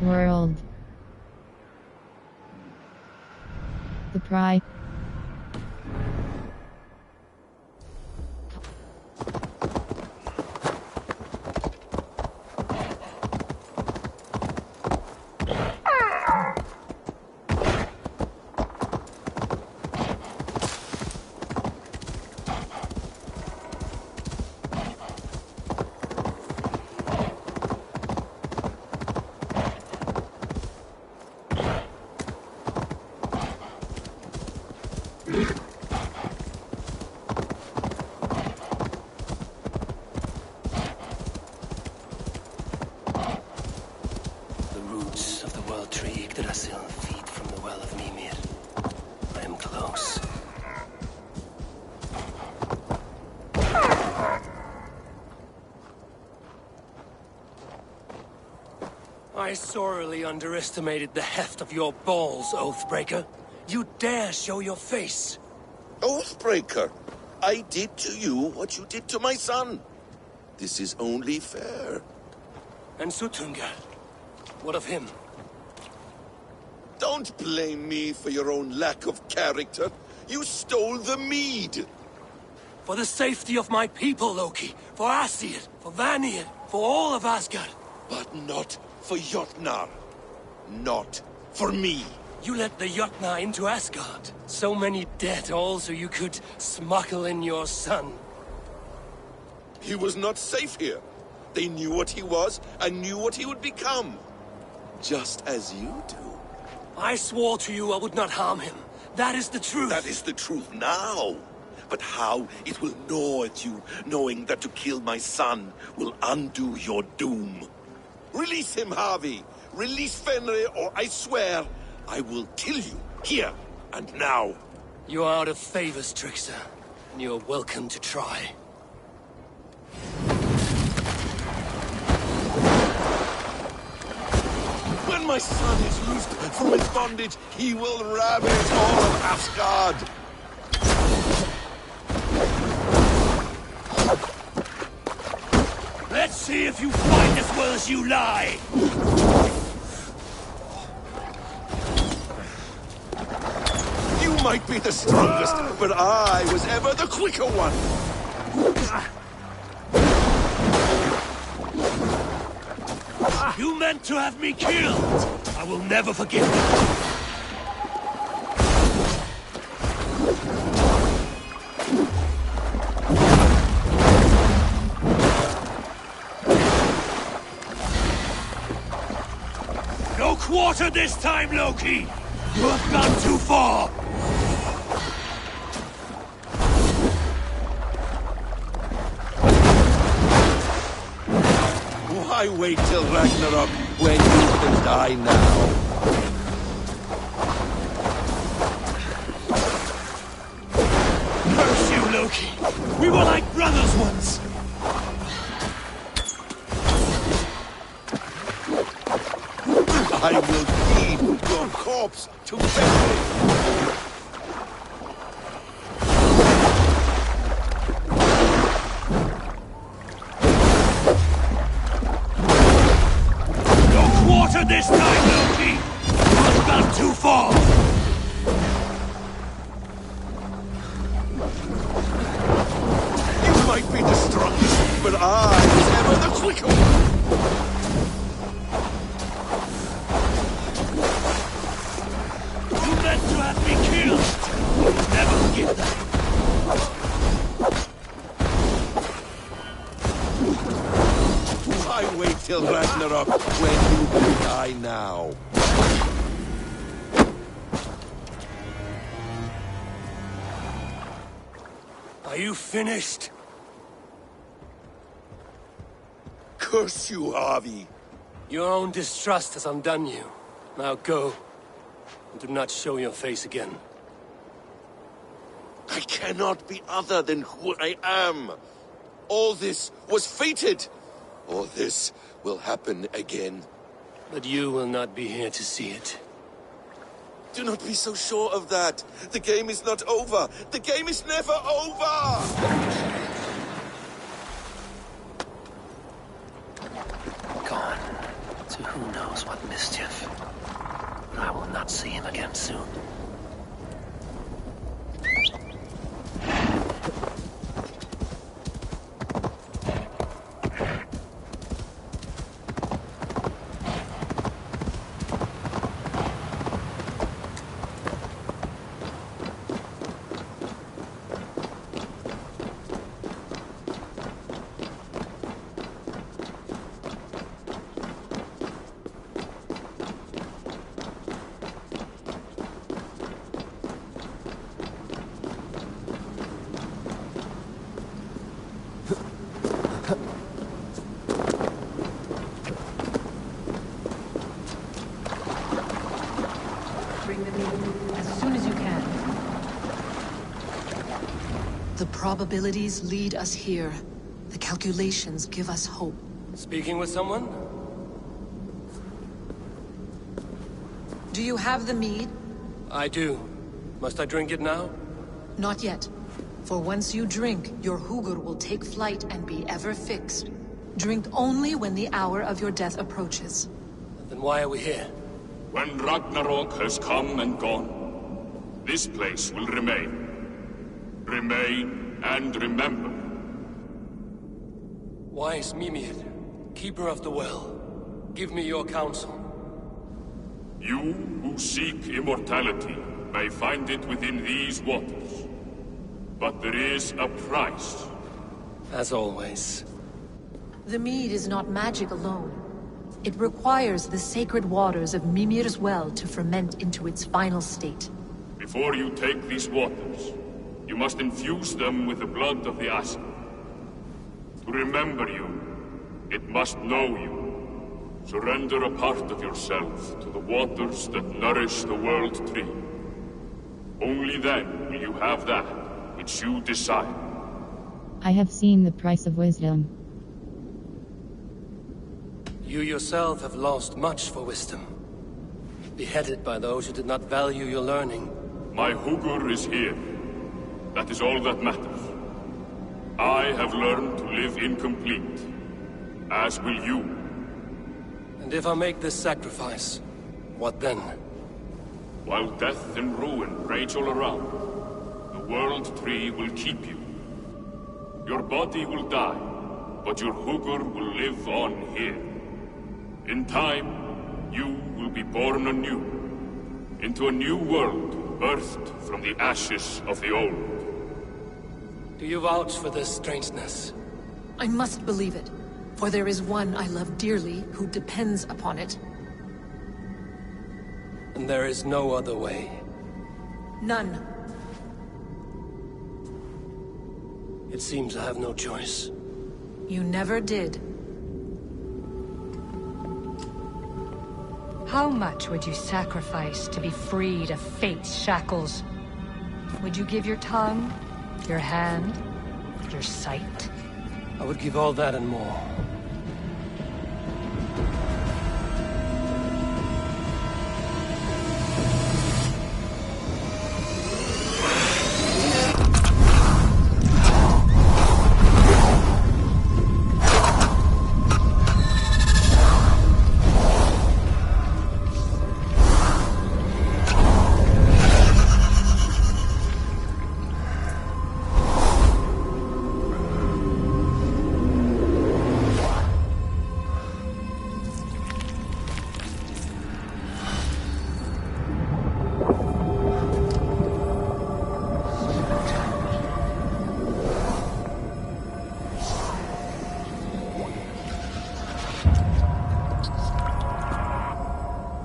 world. The pride. feet from the well of Mimir. I am close. I sorely underestimated the heft of your balls, Oathbreaker. You dare show your face! Oathbreaker, I did to you what you did to my son. This is only fair. And Sutdungr? What of him? Don't blame me for your own lack of character. You stole the mead. For the safety of my people, Loki. For Aesir, for Vanir, for all of Asgard. But not for Jotnar. Not for me. You let the Jotnar into Asgard. So many dead, all so you could smuggle in your son. He was not safe here. They knew what he was and knew what he would become. Just as you do. I swore to you I would not harm him. That is the truth. That is the truth now. But how it will gnaw at you, knowing that to kill my son will undo your doom. Release him, Harvey. Release Fenrir, or I swear, I will kill you, here and now. You are out of favors, trickster. And you are welcome to try. my son is loosed from his bondage, he will ravage all of Asgard. Let's see if you fight as well as you lie! You might be the strongest, but I was ever the quicker one. You meant to have me killed! I will never forgive you! No quarter this time, Loki! You have gone too far! Why wait till Ragnarok when you can die now? Curse you, Loki! We were like brothers once! I will feed your corpse to Fenrir! This time, Loki! You've gone too far! You might be the strongest, but I was ever the quicker one! You meant to have me killed! You'll never forget that! Why wait till Ragnarok when you can die now? Are you finished? Curse you, Harvey! Your own distrust has undone you. Now go, and do not show your face again. I cannot be other than who I am. All this was fated. All this will happen again. But you will not be here to see it. Do not be so sure of that. The game is not over. The game is never over! Gone to who knows what mischief. But I will not see him again soon. The probabilities lead us here. The calculations give us hope. Speaking with someone? Do you have the mead? I do. Must I drink it now? Not yet. For once you drink, your Hugur will take flight and be ever fixed. Drink only when the hour of your death approaches. Then why are we here? When Ragnarok has come and gone, this place will remain. Remain and remember. Wise Mimir, keeper of the well, give me your counsel. You who seek immortality may find it within these waters. But there is a price. As always. The mead is not magic alone. It requires the sacred waters of Mimir's well to ferment into its final state. Before you take these waters, you must infuse them with the blood of the Asgard. To remember you, it must know you. Surrender a part of yourself to the waters that nourish the World Tree. Only then will you have that which you desire. I have seen the price of wisdom. You yourself have lost much for wisdom. beheaded by those who did not value your learning. My Hugur is here. That is all that matters. I have learned to live incomplete, as will you. And if I make this sacrifice, what then? While death and ruin rage all around, the World Tree will keep you. Your body will die, but your Hugur will live on here. In time, you will be born anew, into a new world birthed from the ashes of the old. Do you vouch for this strangeness? I must believe it, for there is one I love dearly who depends upon it. And there is no other way. None. It seems I have no choice. You never did. How much would you sacrifice to be freed of fate's shackles? Would you give your tongue, your hand, your sight? I would give all that and more.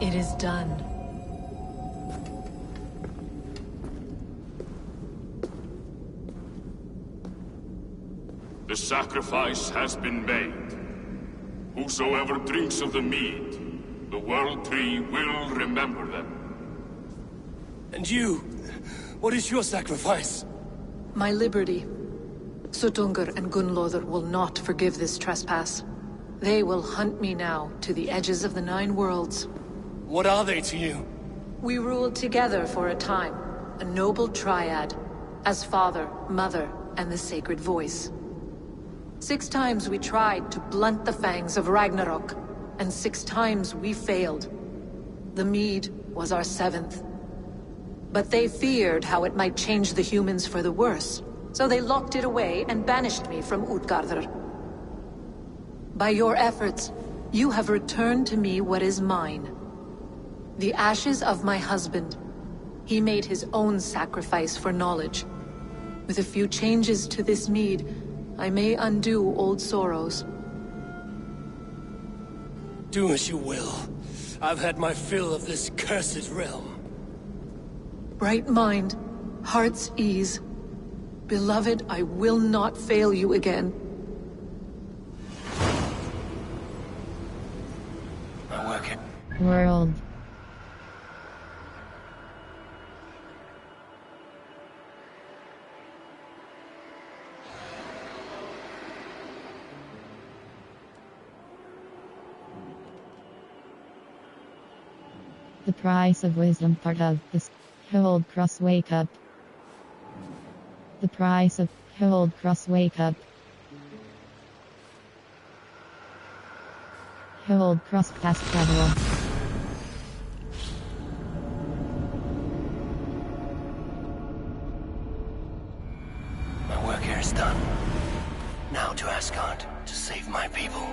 It is done. The sacrifice has been made. Whosoever drinks of the mead, the World Tree will remember them. And you? What is your sacrifice? My liberty. Suttungr and Gunnlóðr will not forgive this trespass. They will hunt me now to the edges of the 9 worlds. What are they to you? We ruled together for a time, a noble triad, as father, mother, and the sacred voice. 6 times we tried to blunt the fangs of Ragnarok, and 6 times we failed. The mead was our 7th. But they feared how it might change the humans for the worse, so they locked it away and banished me from Utgardr. By your efforts, you have returned to me what is mine. The ashes of my husband. He made his own sacrifice for knowledge. With a few changes to this mead, I may undo old sorrows. Do as you will. I've had my fill of this cursed realm. Bright mind, heart's ease. Beloved, I will not fail you again. My work here. World. The price of wisdom, part of this. Hold cross wake up. The price of hold cross wake up. Hold cross fast travel. My work here is done. Now to Asgard to save my people.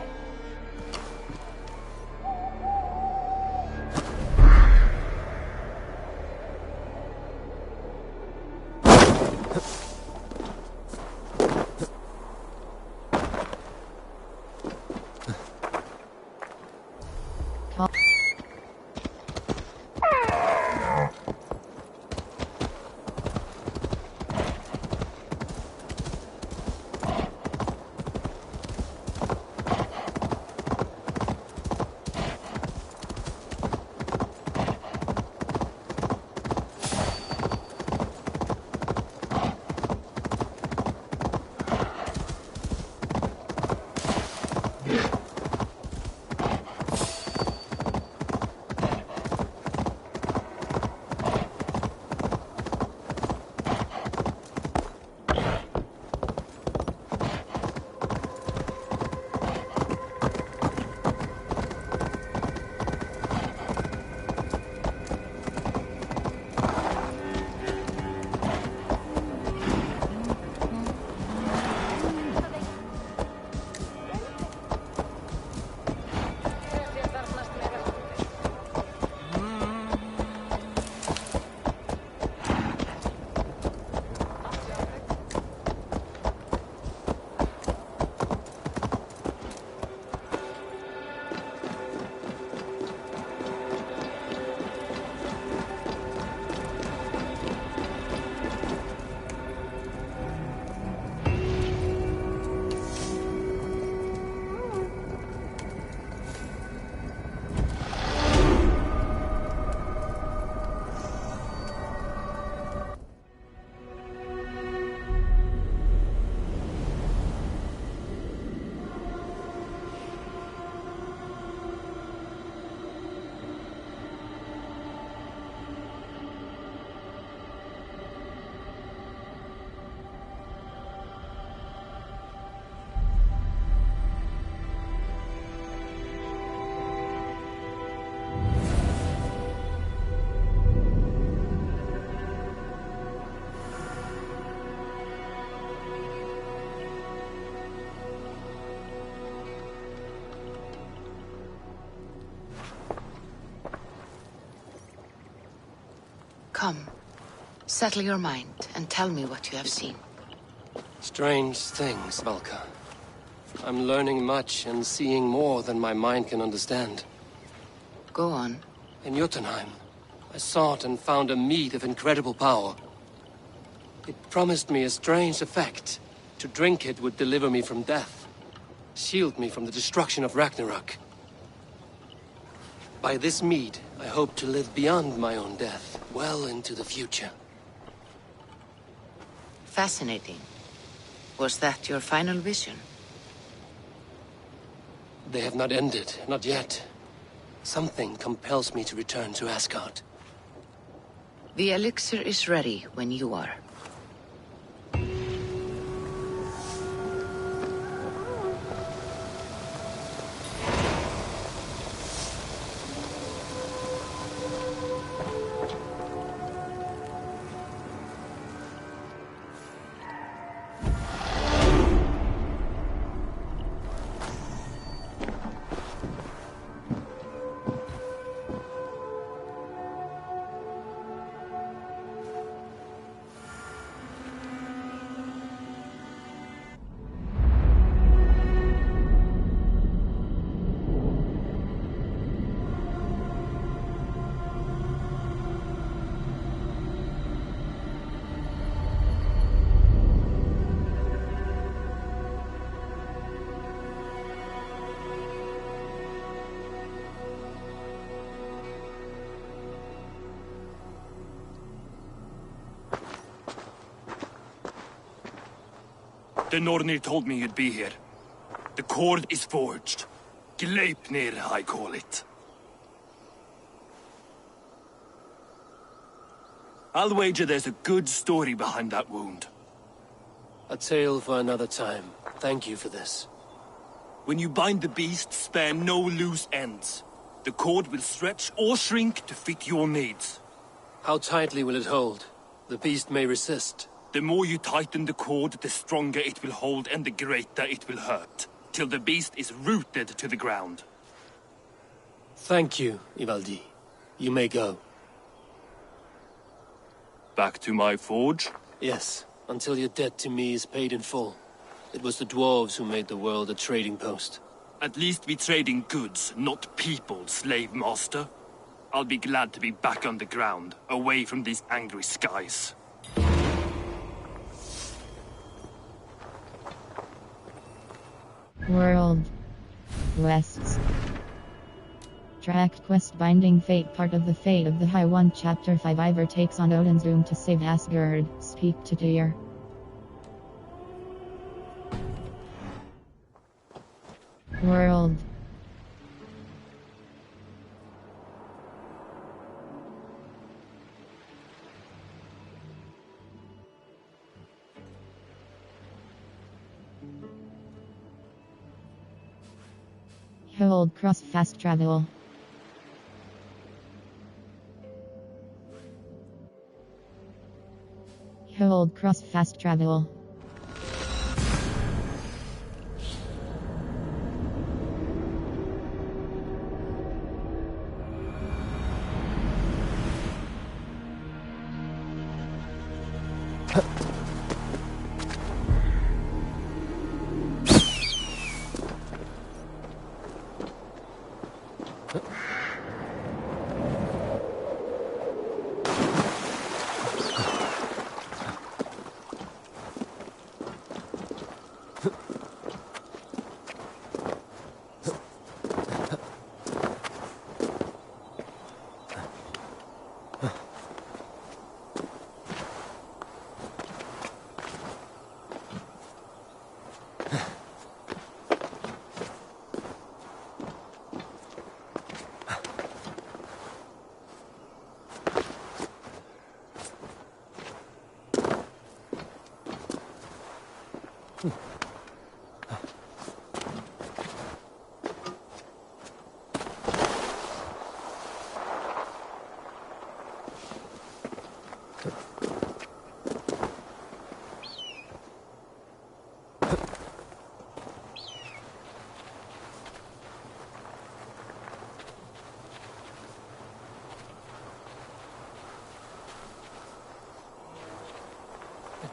Come, settle your mind and tell me what you have seen. Strange things, Valka. I'm learning much and seeing more than my mind can understand. Go on. In Jotunheim, I sought and found a mead of incredible power. It promised me a strange effect. To drink it would deliver me from death, shield me from the destruction of Ragnarok. By this mead, I hope to live beyond my own death, well into the future. Fascinating. Was that your final vision? They have not ended, not yet. Something compels me to return to Asgard. The elixir is ready when you are. The Nornir told me you'd be here. The cord is forged. Gleipnir, I call it. I'll wager there's a good story behind that wound. A tale for another time. Thank you for this. When you bind the beast, spare no loose ends. The cord will stretch or shrink to fit your needs. How tightly will it hold? The beast may resist. The more you tighten the cord, the stronger it will hold and the greater it will hurt, till the beast is rooted to the ground. Thank you, Ivaldi. You may go. Back to my forge? Yes, until your debt to me is paid in full. It was the dwarves who made the world a trading post. At least we trade in goods, not people, slave master. I'll be glad to be back on the ground, away from these angry skies. World Quests. Track Quest Binding Fate. Part of the Fate of the High One. Chapter 5. Ivar takes on Odin's doom to save Asgard. Speak to Tyr. World Hold cross fast travel. Hold cross fast travel.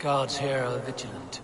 Guards here are vigilant.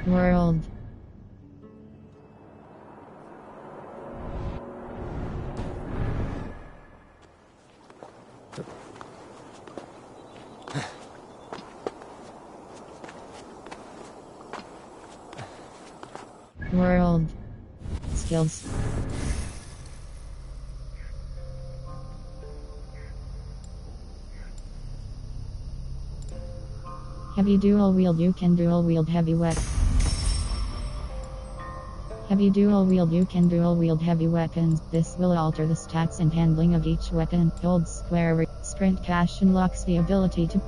World. World. Skills. Heavy dual wield. You can dual wield heavy weapon. Heavy dual wield. You can dual wield heavy weapons. This will alter the stats and handling of each weapon. Hold square sprint cash unlocks the ability to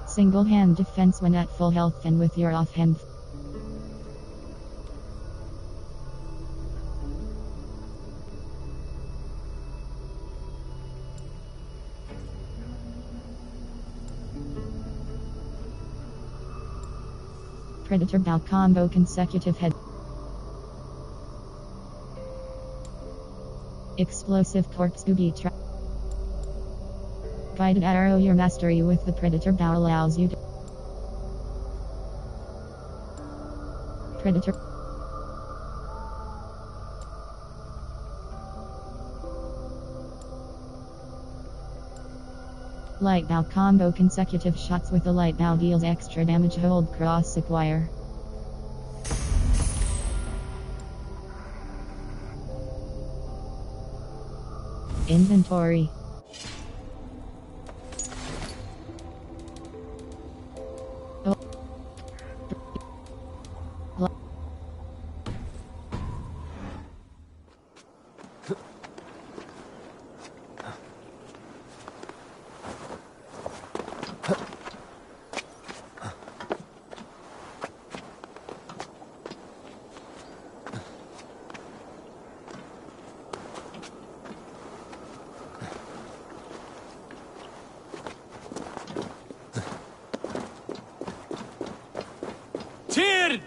single hand defense when at full health and with your offhand. Predator bow combo consecutive head. Explosive corpse booby trap. Guided arrow. Your mastery with the Predator bow allows you to Predator. Light bow combo consecutive shots with the light bow deals extra damage. Hold cross acquire. Inventory. Tyr!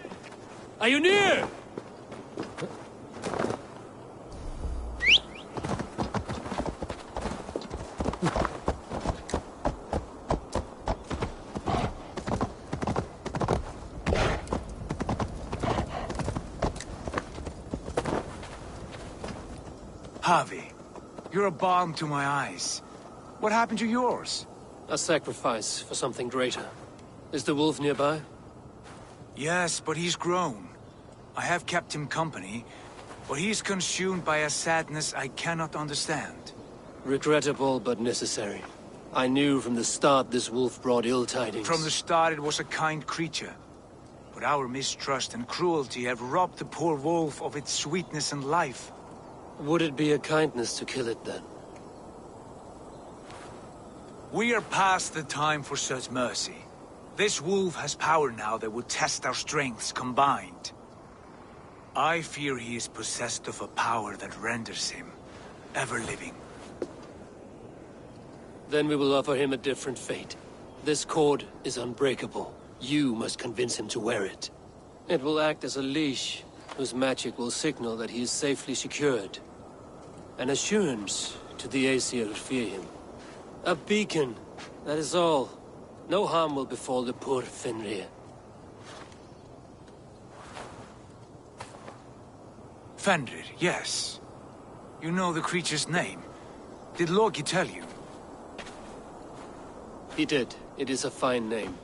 Are you near? Javi, you're a balm to my eyes. What happened to yours? A sacrifice for something greater. Is the wolf nearby? Yes, but he's grown. I have kept him company, but he's consumed by a sadness I cannot understand. Regrettable but necessary. I knew from the start this wolf brought ill tidings. From the start it was a kind creature. But our mistrust and cruelty have robbed the poor wolf of its sweetness and life. Would it be a kindness to kill it then? We are past the time for such mercy. This wolf has power now that would test our strengths combined. I fear he is possessed of a power that renders him ever living. Then we will offer him a different fate. This cord is unbreakable. You must convince him to wear it. It will act as a leash, whose magic will signal that he is safely secured. An assurance to the Aesir who fear him. A beacon, that is all. No harm will befall the poor Fenrir. Fenrir, yes. You know the creature's name. Did Loki tell you? He did. It is a fine name.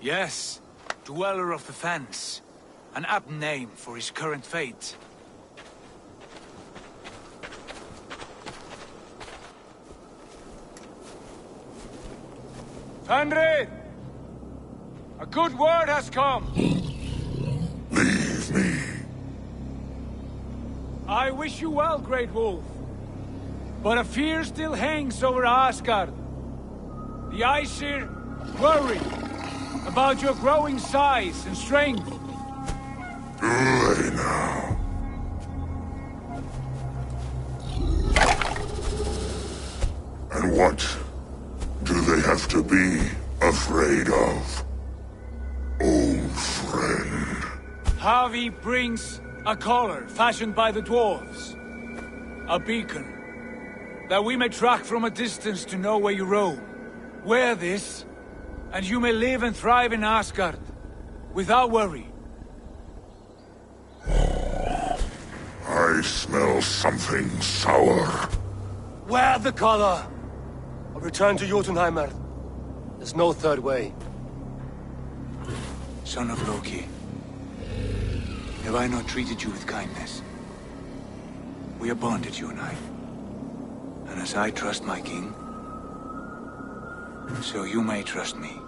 Yes. Dweller of the Fens. An apt name for his current fate. Fenrir! A good word has come! Leave me. I wish you well, Great Wolf. But a fear still hangs over Asgard. The Aesir worry about your growing size and strength. Do they now? And what do they have to be afraid of? Old friend. Havi brings a collar fashioned by the dwarves. A beacon. That we may track from a distance to know where you roam. Wear this, and you may live and thrive in Asgard, without worry. I smell something sour. Wear the collar! Or return to Jotunheimer. There's no third way. Son of Loki, have I not treated you with kindness? We are bonded, you and I. And as I trust my king, so you may trust me.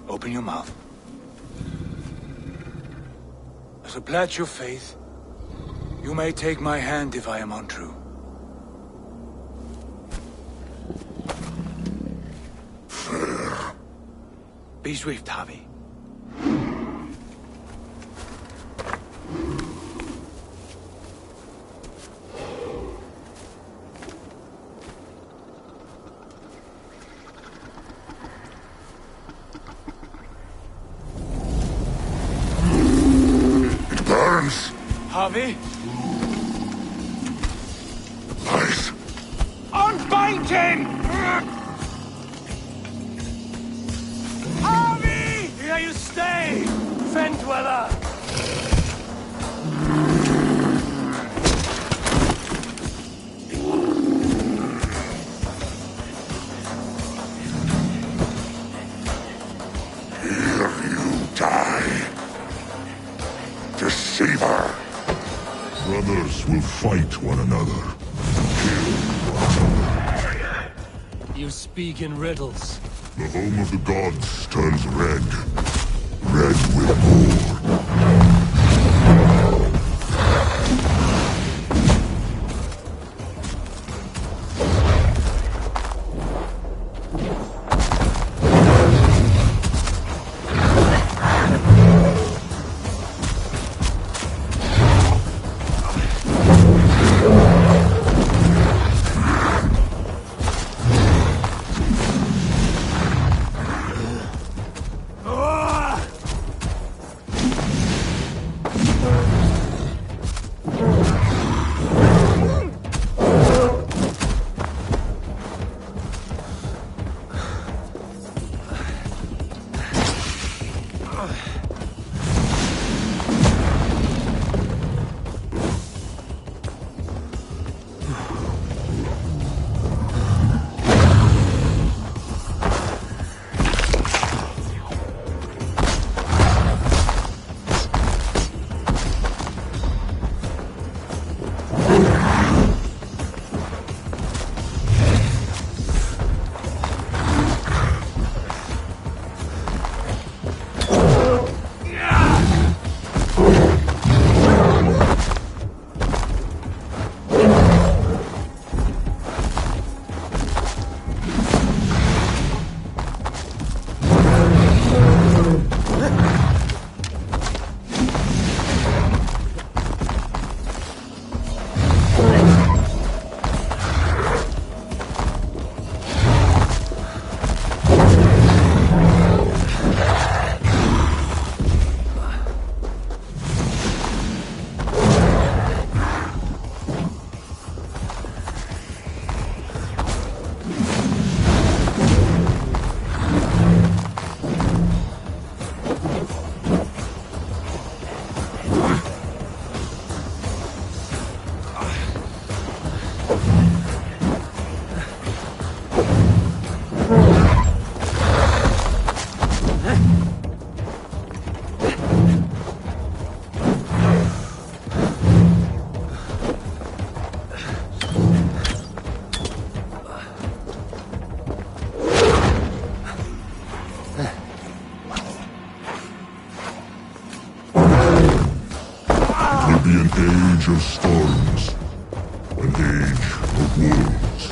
Open your mouth. As a pledge of faith, you may take my hand if I am untrue. Fair. Be swift, Havi. Havi? Nice. Unbind him! Havi! Here you stay, Fen Dweller! Here you die. Deceiver. Brothers will fight one another. You speak in riddles. The home of the gods turns red. Red with gore. Will be an age of storms, an age of wolves.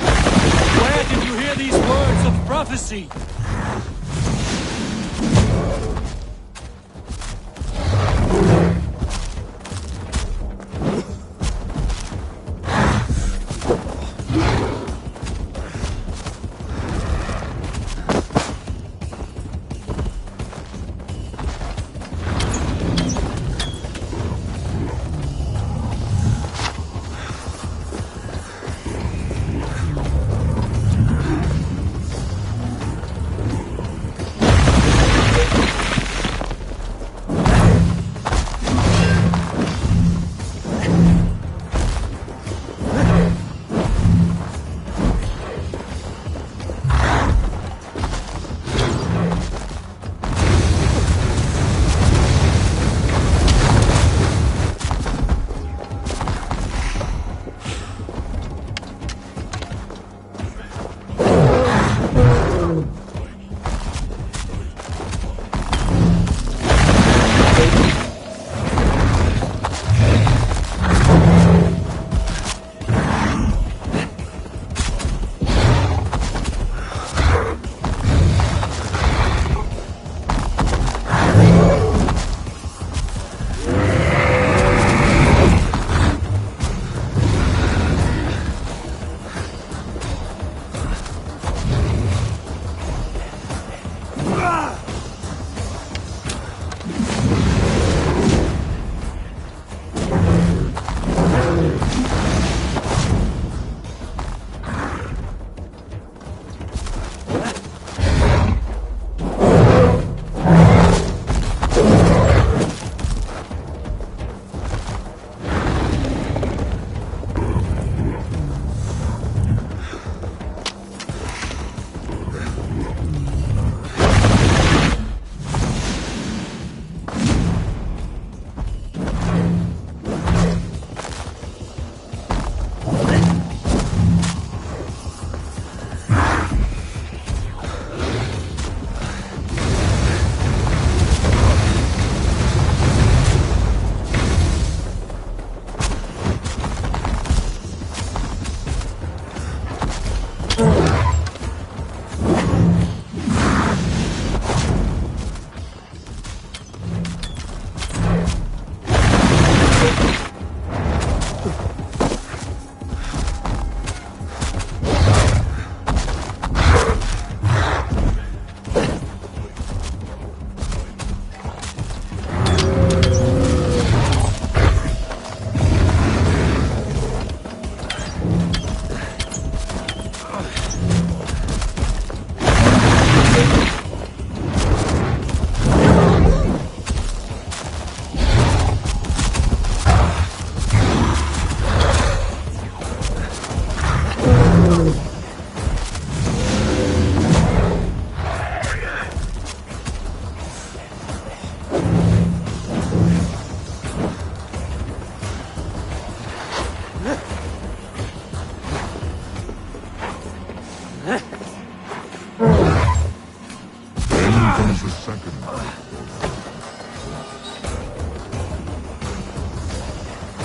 Where did you hear these words of prophecy?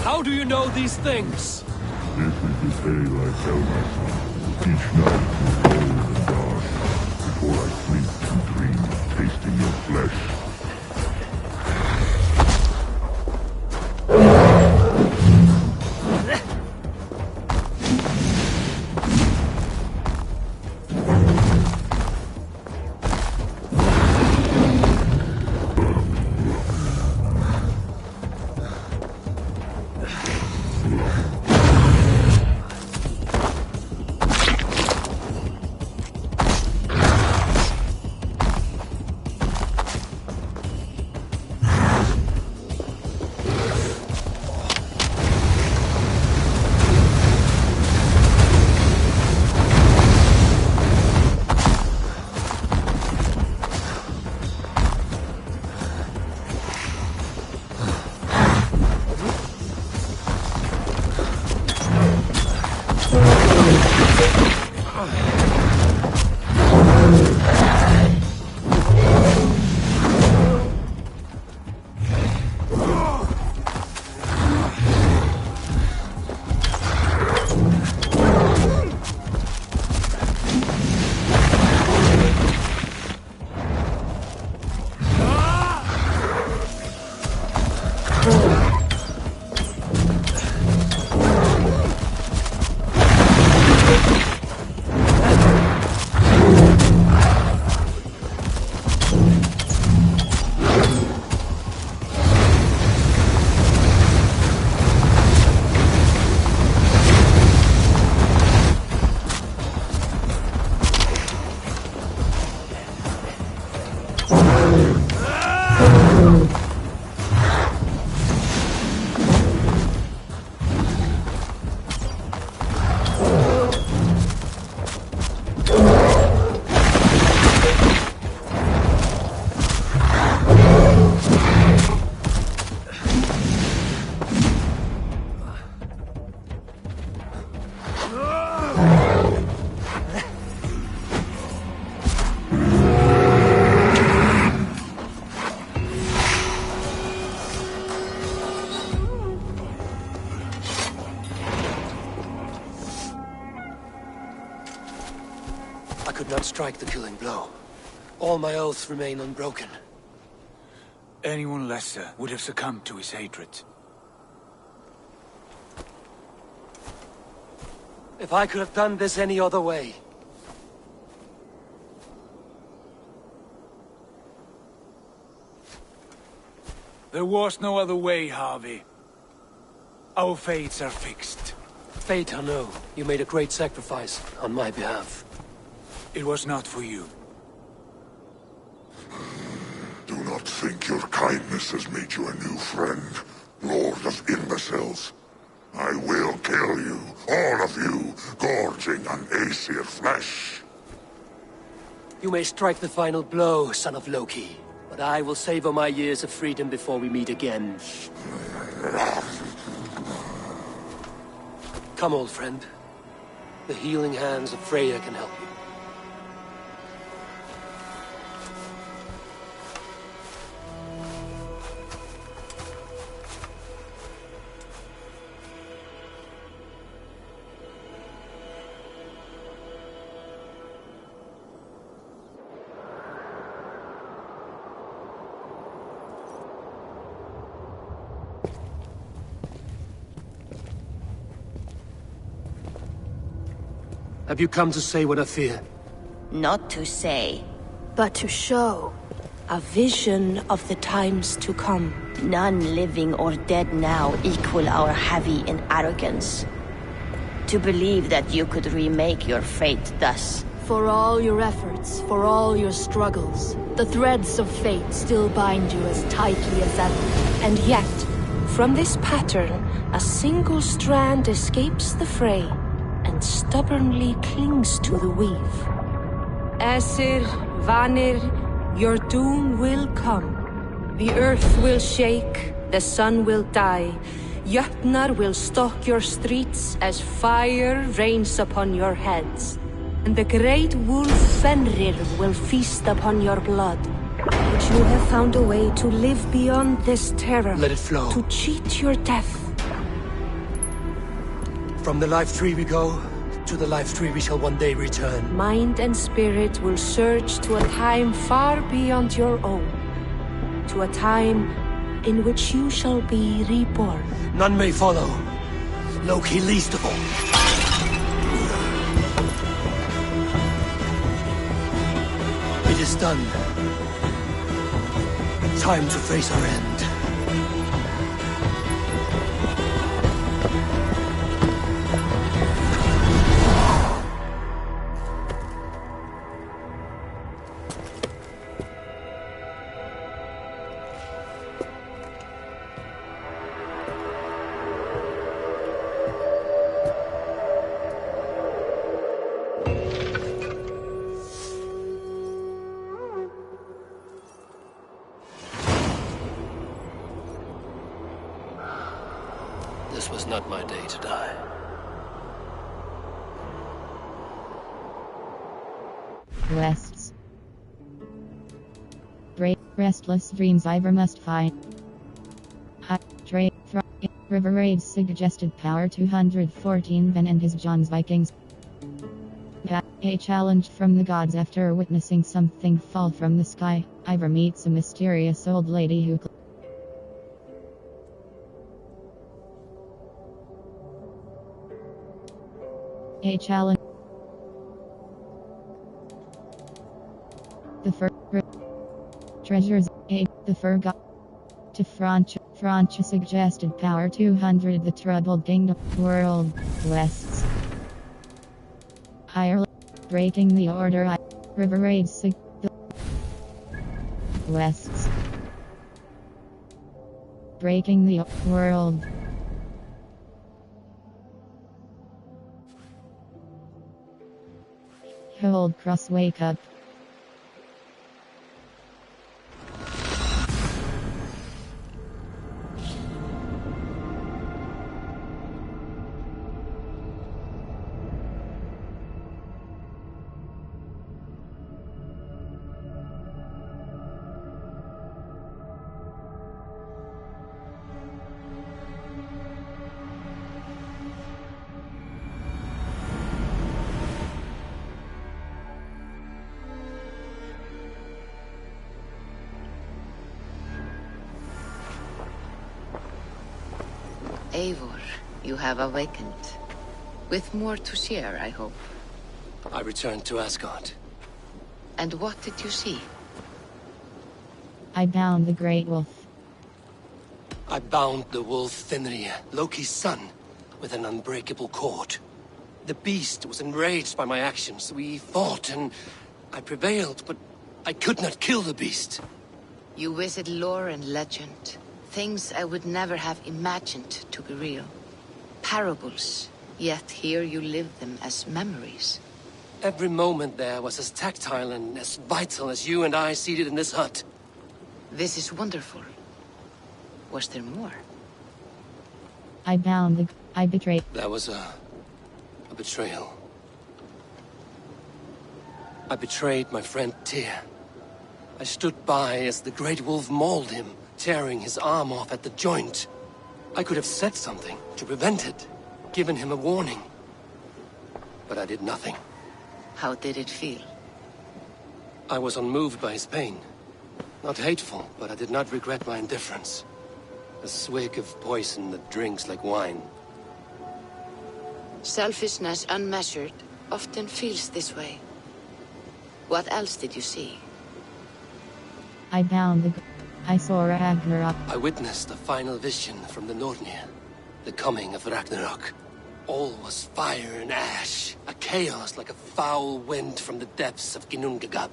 How do you know these things? This is the tale I tell myself each night through cold and dark, before I sleep and dream of tasting your flesh. strike the killing blow. All my oaths remain unbroken. Anyone lesser would have succumbed to his hatred. If I could have done this any other way... There was no other way, Harvey. Our fates are fixed. Fate, I know. You made a great sacrifice on my behalf. It was not for you. Do not think your kindness has made you a new friend, Lord of Imbeciles. I will kill you, all of you, gorging on Aesir flesh. You may strike the final blow, son of Loki, but I will savor my years of freedom before we meet again. Come, old friend. The healing hands of Freya can help you. Have you come to say what I fear? Not to say, but to show. A vision of the times to come. None living or dead now equal our heavy in arrogance. To believe that you could remake your fate thus. For all your efforts, for all your struggles, the threads of fate still bind you as tightly as ever. And yet, from this pattern, a single strand escapes the fray and stubbornly clings to the weave. Aesir, Vanir, your doom will come. The earth will shake, the sun will die. Jötnar will stalk your streets as fire rains upon your heads. And the great wolf Fenrir will feast upon your blood. But you have found a way to live beyond this terror. Let it flow. To cheat your death. From the life tree we go, to the life tree we shall one day return. Mind and spirit will surge to a time far beyond your own. To a time in which you shall be reborn. None may follow. Loki least of all. It is done. Time to face our end. This was not my day to die. Rests. Break. Restless dreams Ivor must fight. Hot. Trade. River Raids suggested power 214 Ben and his John's Vikings. A challenge from the gods after witnessing something fall from the sky. Ivor meets a mysterious old lady who... A challenge. The fur treasures. The forgot. To Francia suggested power 200. The troubled kingdom. World. Wests. Ireland. Breaking the order. River Raids. Wests. Breaking the world. Old Cross, wake up. Eivor, you have awakened. With more to share, I hope. I returned to Asgard. And what did you see? I bound the Great Wolf. I bound the wolf Fenrir, Loki's son, with an unbreakable cord. The beast was enraged by my actions. We fought and I prevailed, but I could not kill the beast. You visit lore and legend. Things I would never have imagined to be real. Parables, yet here you live them as memories. Every moment there was as tactile and as vital as you and I seated in this hut. This is wonderful. Was there more? I betrayed. That was a betrayal. I betrayed my friend Tyr. I stood by as the Great Wolf mauled him, tearing his arm off at the joint. I could have said something to prevent it, given him a warning. But I did nothing. How did it feel? I was unmoved by his pain. Not hateful, but I did not regret my indifference. A swig of poison that drinks like wine. Selfishness unmeasured often feels this way. What else did you see? I saw Ragnarok. I witnessed the final vision from the Nornir. The coming of Ragnarok. All was fire and ash. A chaos like a foul wind from the depths of Ginnungagap.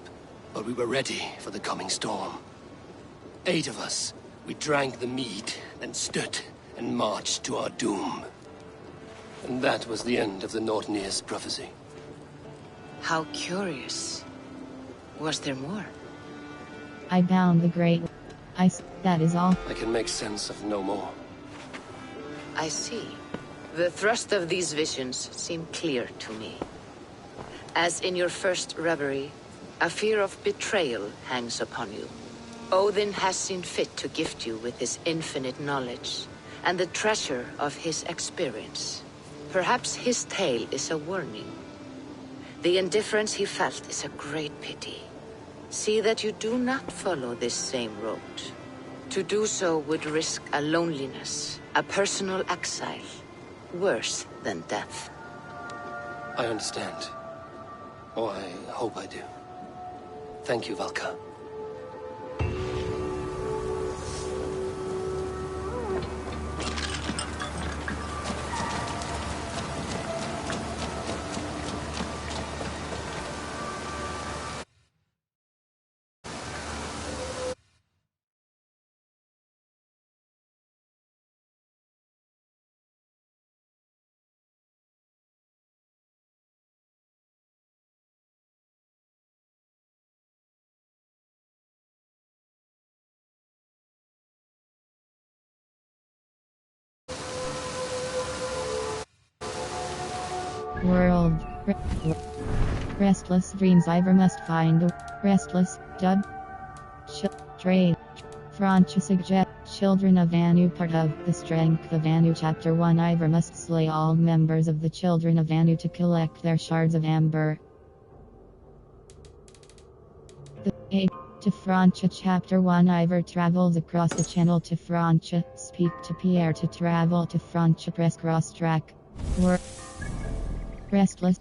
But we were ready for the coming storm. 8 of us. We drank the mead, then stood and marched to our doom. And that was the end of the Nornir's prophecy. How curious. Was there more? I bound the Great. That is all. I can make sense of no more. I see. The thrust of these visions seem clear to me. As in your first reverie, a fear of betrayal hangs upon you. Odin has seen fit to gift you with his infinite knowledge, and the treasure of his experience. Perhaps his tale is a warning. The indifference he felt is a great pity. See that you do not follow this same road. To do so would risk a loneliness, a personal exile, worse than death. I understand. Or I hope I do. Thank you, Valka. World. Restless dreams Ivor must find. Restless. Dub. Trade. Francha suggest. Children of Anu. Part of the Strength of Anu. Chapter 1. Ivor must slay all members of the Children of Anu to collect their shards of amber. To Francha. Chapter 1. Ivor travels across the channel to Francha. Speak to Pierre to travel to Francha. Press cross track. Restless.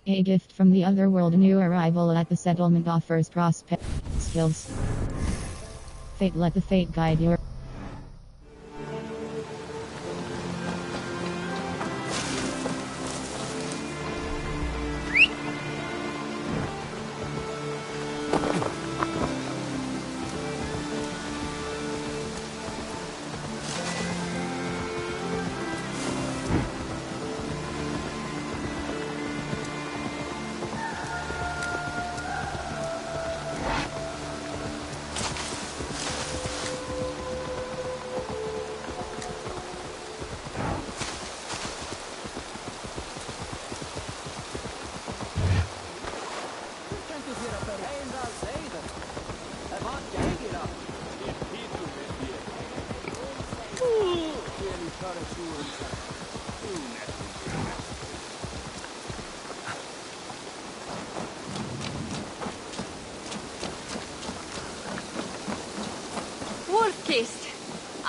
A gift from the other world. A new arrival at the settlement offers prospect skills. Fate. Let the fate guide your.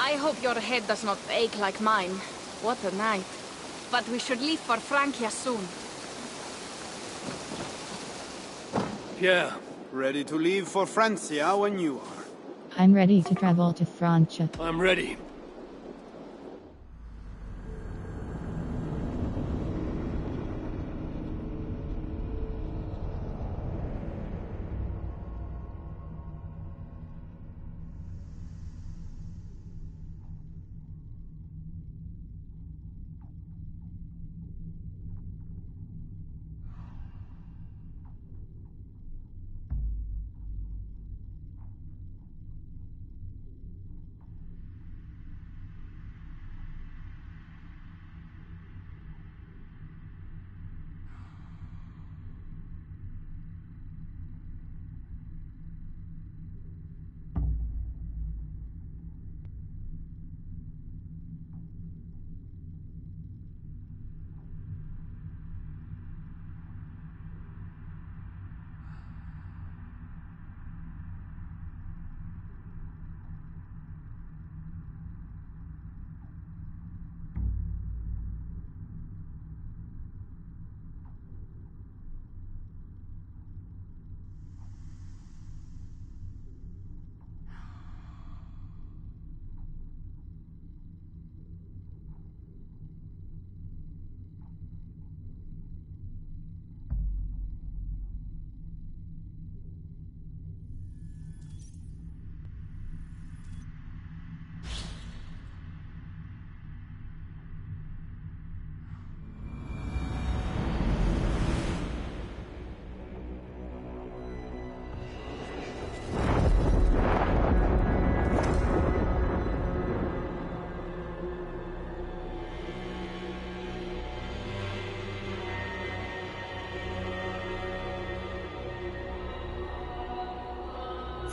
I hope your head does not ache like mine. What a night. But we should leave for Francia soon. Pierre. Ready to leave for Francia when you are. I'm ready to travel to Francia. I'm ready.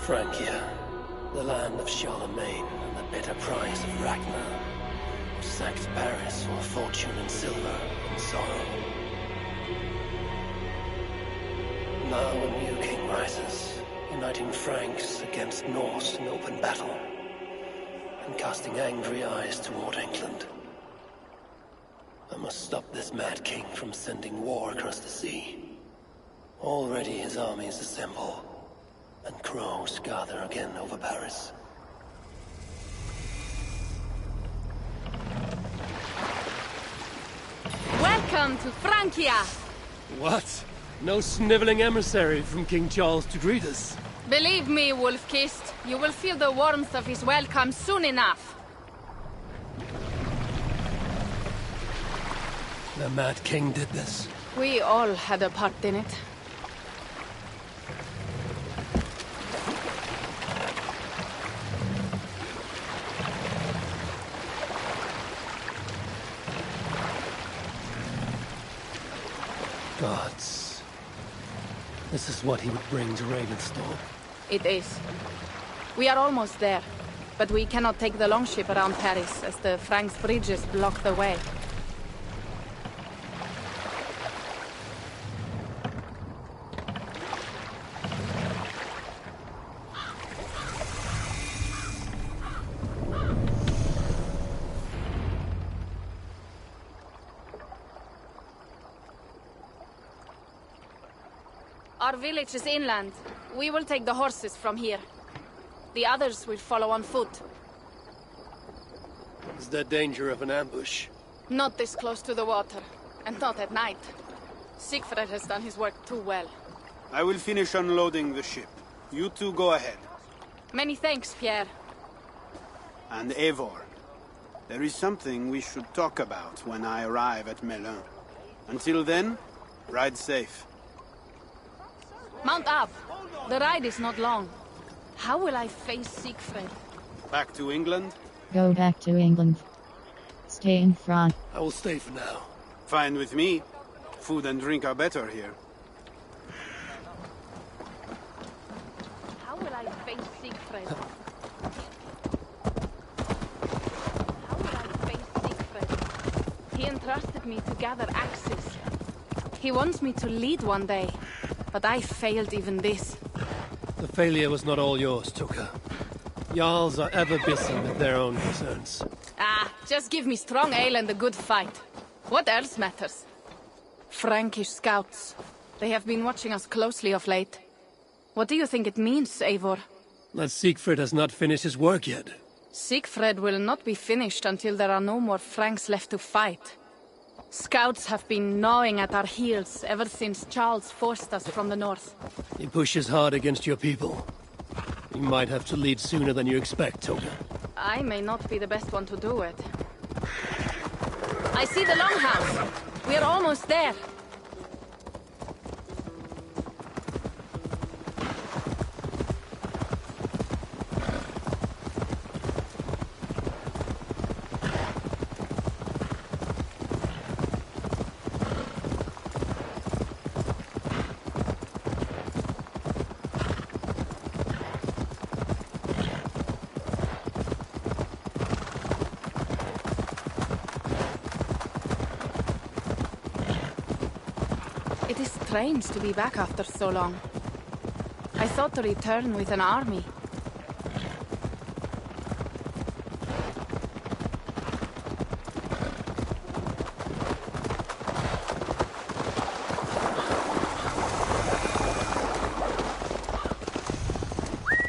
Francia, the land of Charlemagne and the bitter prize of Ragnar, who sacked Paris for fortune and silver and sorrow. Now a new king rises, uniting Franks against Norse in open battle, and casting angry eyes toward England. I must stop this mad king from sending war across the sea. Already his armies assemble, and crows gather again over Paris. Welcome to Francia! What? No sniveling emissary from King Charles to greet us? Believe me, Wolf-Kissed, you will feel the warmth of his welcome soon enough. The Mad King did this. We all had a part in it. Gods. This is what he would bring to Ravenstorm. It is. We are almost there, but we cannot take the longship around Paris as the Franks' bridges block the way. Our village is inland. We will take the horses from here. The others will follow on foot. Is there danger of an ambush? Not this close to the water, and not at night. Siegfried has done his work too well. I will finish unloading the ship. You two go ahead. Many thanks, Pierre. And Eivor, there is something we should talk about when I arrive at Melun. Until then, ride safe. Mount up. The ride is not long. How will I face Siegfried? Back to England? Go back to England. Stay in France. I will stay for now. Fine with me. Food and drink are better here. How will I face Siegfried? How will I face Siegfried? He entrusted me to gather axes. He wants me to lead one day, but I failed even this. The failure was not all yours, Tuka. Jarls are ever busy with their own concerns. Ah, just give me strong ale and a good fight. What else matters? Frankish scouts. They have been watching us closely of late. What do you think it means, Eivor? That Siegfried has not finished his work yet. Siegfried will not be finished until there are no more Franks left to fight. Scouts have been gnawing at our heels ever since Charles forced us from the north. He pushes hard against your people. You might have to lead sooner than you expect, Toga. I may not be the best one to do it. I see the longhouse. We are almost there. It is strange to be back after so long. I thought to return with an army.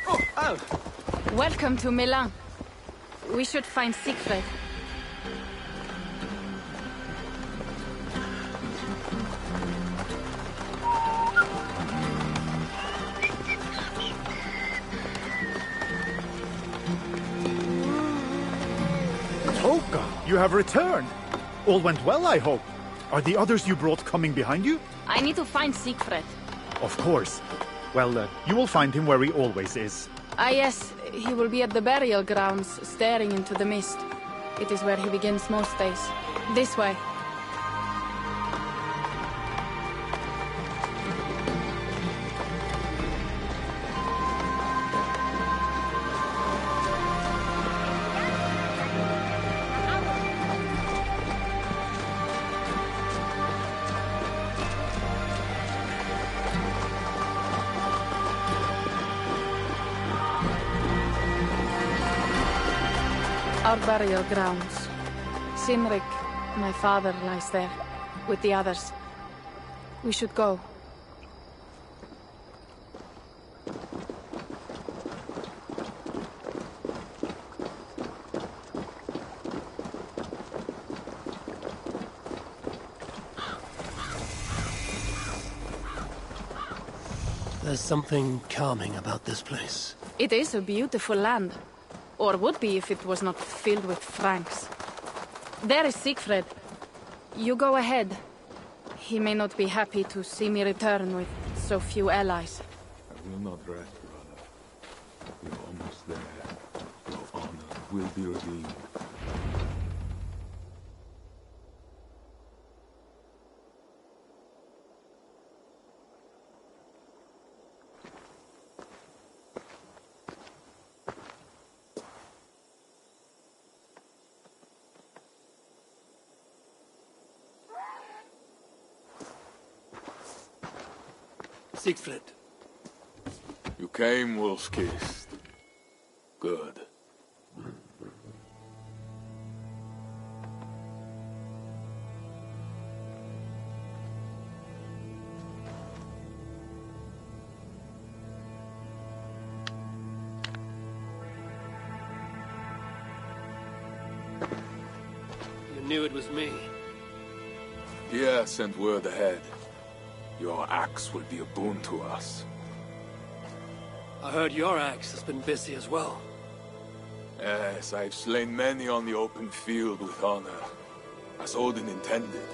Oh! Welcome to Milan. We should find Siegfried. You have returned. All went well, I hope. Are the others you brought coming behind you? I need to find Siegfried. Of course. Well, you will find him where he always is. Ah yes, he will be at the burial grounds, staring into the mist. It is where he begins most days. This way. Our burial grounds. Sinrik, my father, lies there, with the others. We should go. There's something calming about this place. It is a beautiful land. Or would be if it was not filled with Franks. There is Siegfried. You go ahead. He may not be happy to see me return with so few allies. I will not rest, brother. We're almost there. Your honor will be redeemed. Siegfried. You came, wolf-kissed. Good. You knew it was me. Pierre sent word ahead. Your axe will be a boon to us. I heard your axe has been busy as well. Yes, I've slain many on the open field with honor, as Odin intended.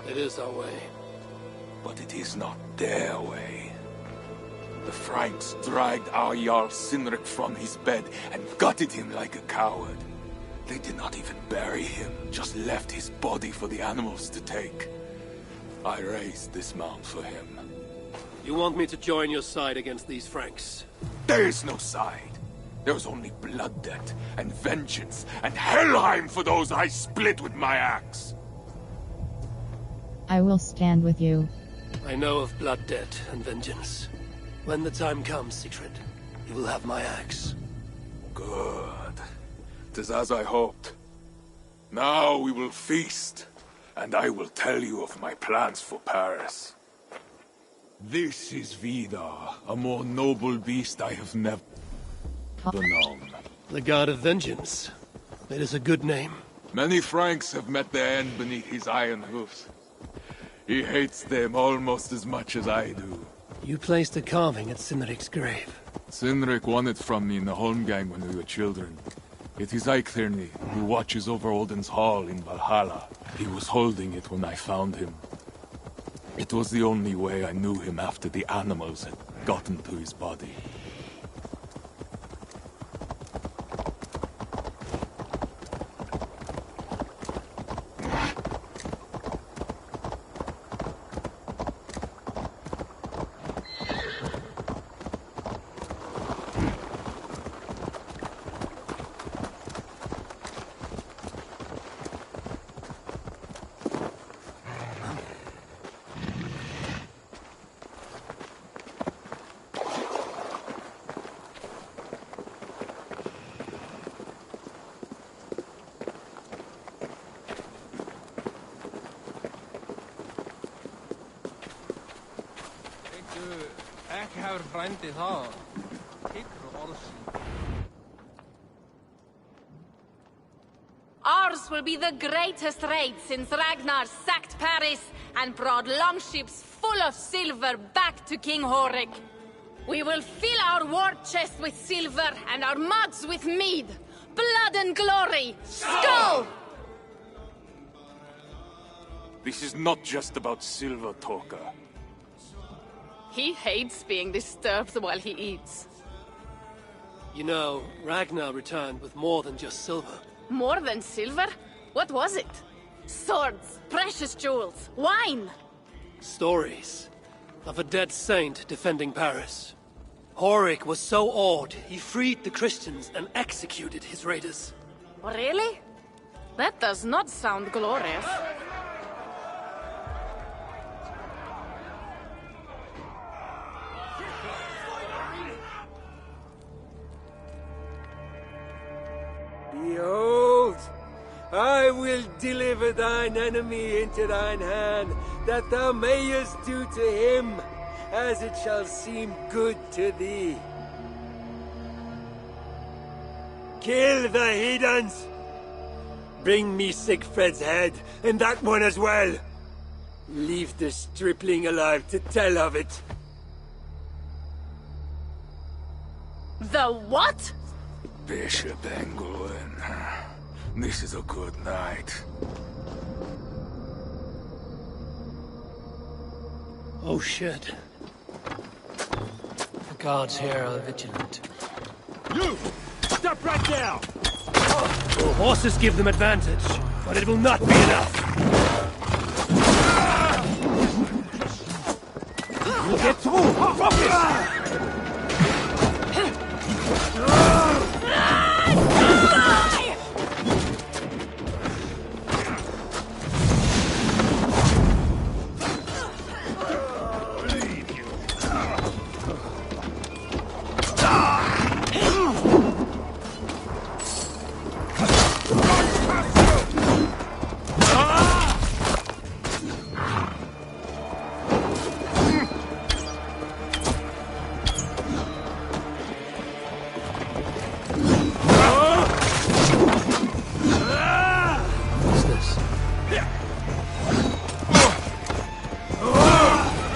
It is our way. But it is not their way. The Franks dragged our Jarl Sinrik from his bed and gutted him like a coward. They did not even bury him, just left his body for the animals to take. I raised this mound for him. You want me to join your side against these Franks? There is no side. There is only blood debt and vengeance and Helheim for those I split with my axe. I will stand with you. I know of blood debt and vengeance. When the time comes, Siegfried, you will have my axe. Good. 'Tis as I hoped. Now we will feast, and I will tell you of my plans for Paris. This is Vidar, a more noble beast I have never known. The God of Vengeance. It is a good name. Many Franks have met their end beneath his iron hoofs. He hates them almost as much as I do. You placed a carving at Cynric's grave. Cynric won it from me in the Holmgang when we were children. It is Eiktherni, who watches over Odin's Hall in Valhalla. He was holding it when I found him. It was the only way I knew him after the animals had gotten to his body. Ours will be the greatest raid since Ragnar sacked Paris and brought longships full of silver back to King Horik. We will fill our war chest with silver and our mugs with mead. Blood and glory! Skull! This is not just about silver, Torka. He hates being disturbed while he eats. You know, Ragnar returned with more than just silver. More than silver? What was it? Swords, precious jewels, wine! Stories of a dead saint defending Paris. Horik was so awed, he freed the Christians and executed his raiders. Really? That does not sound glorious. Behold, I will deliver thine enemy into thine hand, that thou mayest do to him as it shall seem good to thee. Kill the heathens! Bring me Sigfred's head, and that one as well. Leave the stripling alive to tell of it. The what? Bishop Engelwin. This is a good night. Oh shit. The guards here are vigilant. You! Stop right now! Oh, horses give them advantage, but it will not be enough. We'll get through! Focus!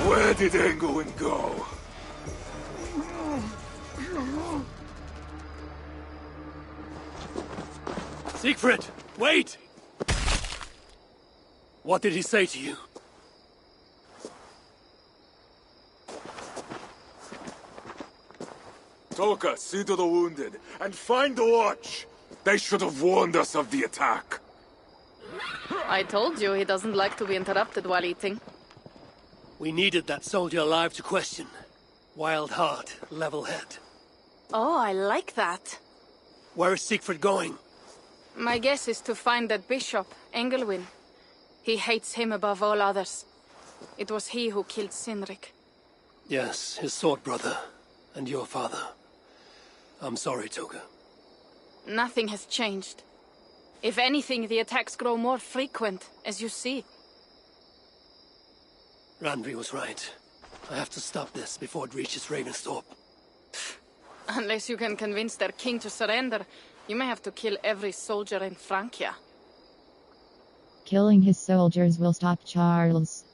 Where did Engelwin go? Siegfried, wait! What did he say to you? Toka, see to the wounded, and find the watch! They should have warned us of the attack. I told you he doesn't like to be interrupted while eating. We needed that soldier alive to question. Wild heart, level head. Oh, I like that. Where is Siegfried going? My guess is to find that bishop, Engelwin. He hates him above all others. It was he who killed Cynric. Yes, his sword brother, and your father. I'm sorry, Toga. Nothing has changed. If anything, the attacks grow more frequent, as you see. Randvi was right. I have to stop this before it reaches Ravensthorpe. Unless you can convince their king to surrender, you may have to kill every soldier in Francia. Killing his soldiers will stop Charles.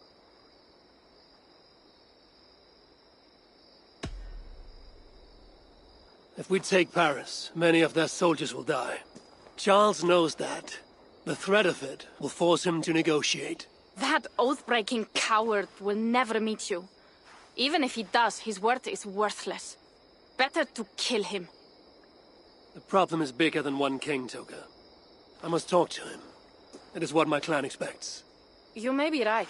If we take Paris, many of their soldiers will die. Charles knows that. The threat of it will force him to negotiate. That oath-breaking coward will never meet you. Even if he does, his word is worthless. Better to kill him. The problem is bigger than one king, Toka. I must talk to him. It is what my clan expects. You may be right.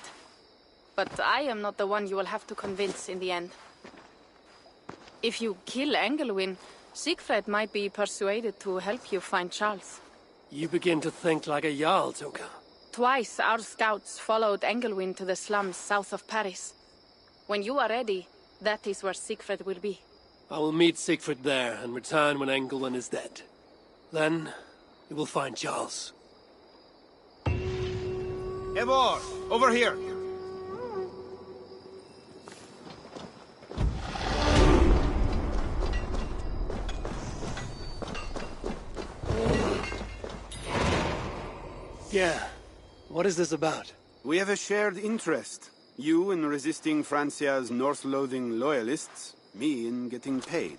But I am not the one you will have to convince in the end. If you kill Engelwin, Siegfried might be persuaded to help you find Charles. You begin to think like a Jarl, Toka. Twice our scouts followed Engelwin to the slums south of Paris. When you are ready, that is where Siegfried will be. I will meet Siegfried there and return when Engelwin is dead. Then, we will find Charles. Eivor, over here! Yeah. What is this about? We have a shared interest. You in resisting Francia's North-loathing loyalists, me in getting paid.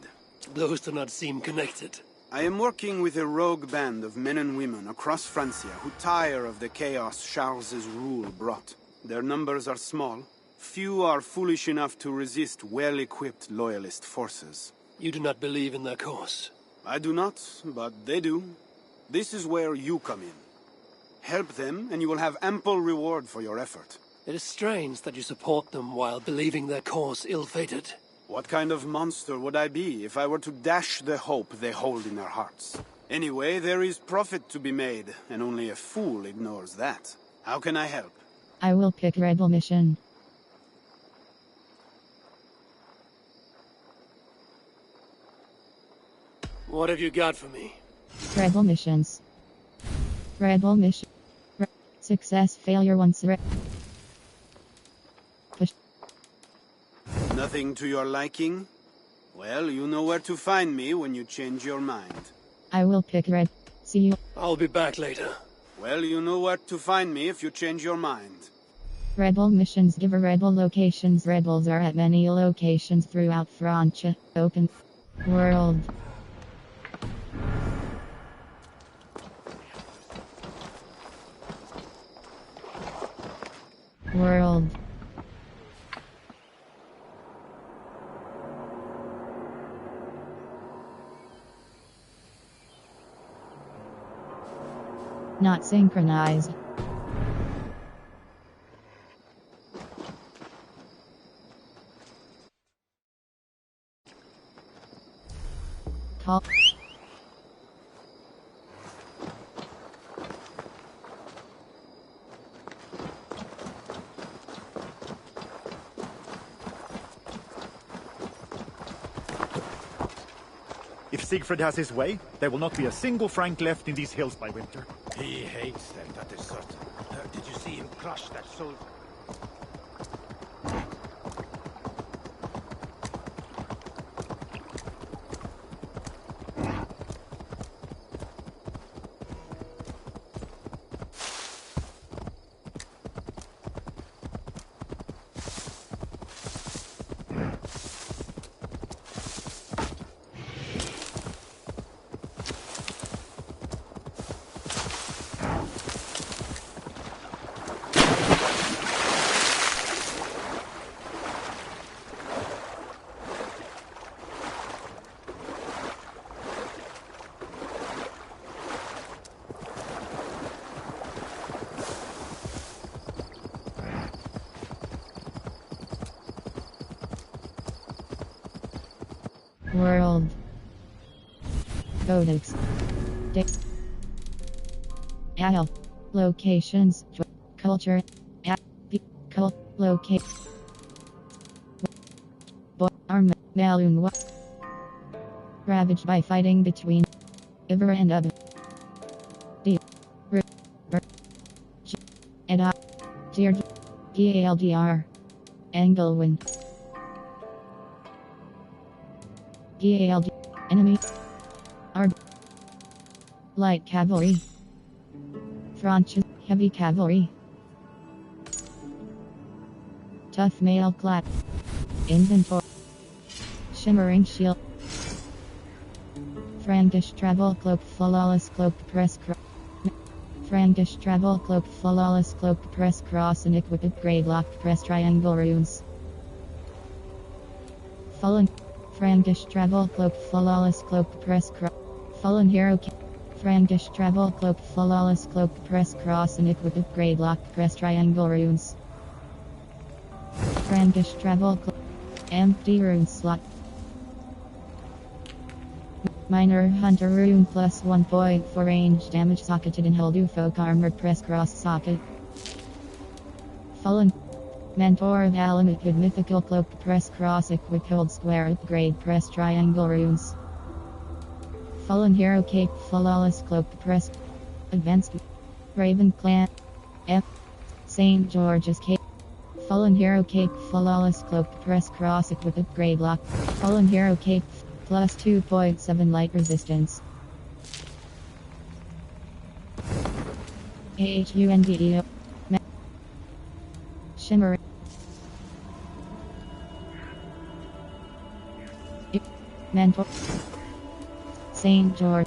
Those do not seem connected. I am working with a rogue band of men and women across Francia who tire of the chaos Charles's rule brought. Their numbers are small. Few are foolish enough to resist well-equipped loyalist forces. You do not believe in their cause? I do not, but they do. This is where you come in. Help them, and you will have ample reward for your effort. It is strange that you support them while believing their cause ill-fated. What kind of monster would I be if I were to dash the hope they hold in their hearts? Anyway, there is profit to be made, and only a fool ignores that. How can I help? I will pick Rebel Mission. What have you got for me? Rebel Missions. Rebel Mission. Success, failure once. Push. Nothing to your liking? Well, you know where to find me when you change your mind. I will pick Red. See you. I'll be back later. Well, you know where to find me if you change your mind. Rebel Missions give a rebel locations. Rebels are at many locations throughout Francia. Open world. World. Not synchronized. Call. If Siegfried has his way, there will not be a single Frank left in these hills by winter. He hates them, that is certain. Did you see him crush that soldier? World. Codex. Al. Locations. Culture. Locate. Arm. Malun. Ravaged by fighting between Iver and Ub. D. R. R. G. Ed. Dear. GALDR. Engelwin. GALD. Enemy. Arb. Light cavalry. Franches. Heavy cavalry. Tough mail clap. Inventory. Shimmering shield. Frankish travel cloak. Flawless cloak. Press cross. Frankish travel cloak. Flawless cloak. Press cross and equipped grade lock. Press triangle runes. Fallen. Frankish travel cloak. Flawless cloak. Press cross. Fallen hero. Frankish travel cloak. Flawless cloak. Press cross and equipped grade lock. Press triangle runes. Frankish travel cloak. Empty rune slot. Minor hunter rune plus 1 point for range damage socketed in Hildu folk armor press cross socket. Fallen. Mentor of Alamut with mythical cloak press cross equip hold square upgrade press triangle runes. Fallen hero cape flawless cloak press. Advanced. Raven clan. F. St. George's cape. Fallen hero cape flawless cloak press cross equip upgrade lock. Fallen hero cape plus 2.7 light resistance. AHUNDEO. Shimmer. Mentor. St. George.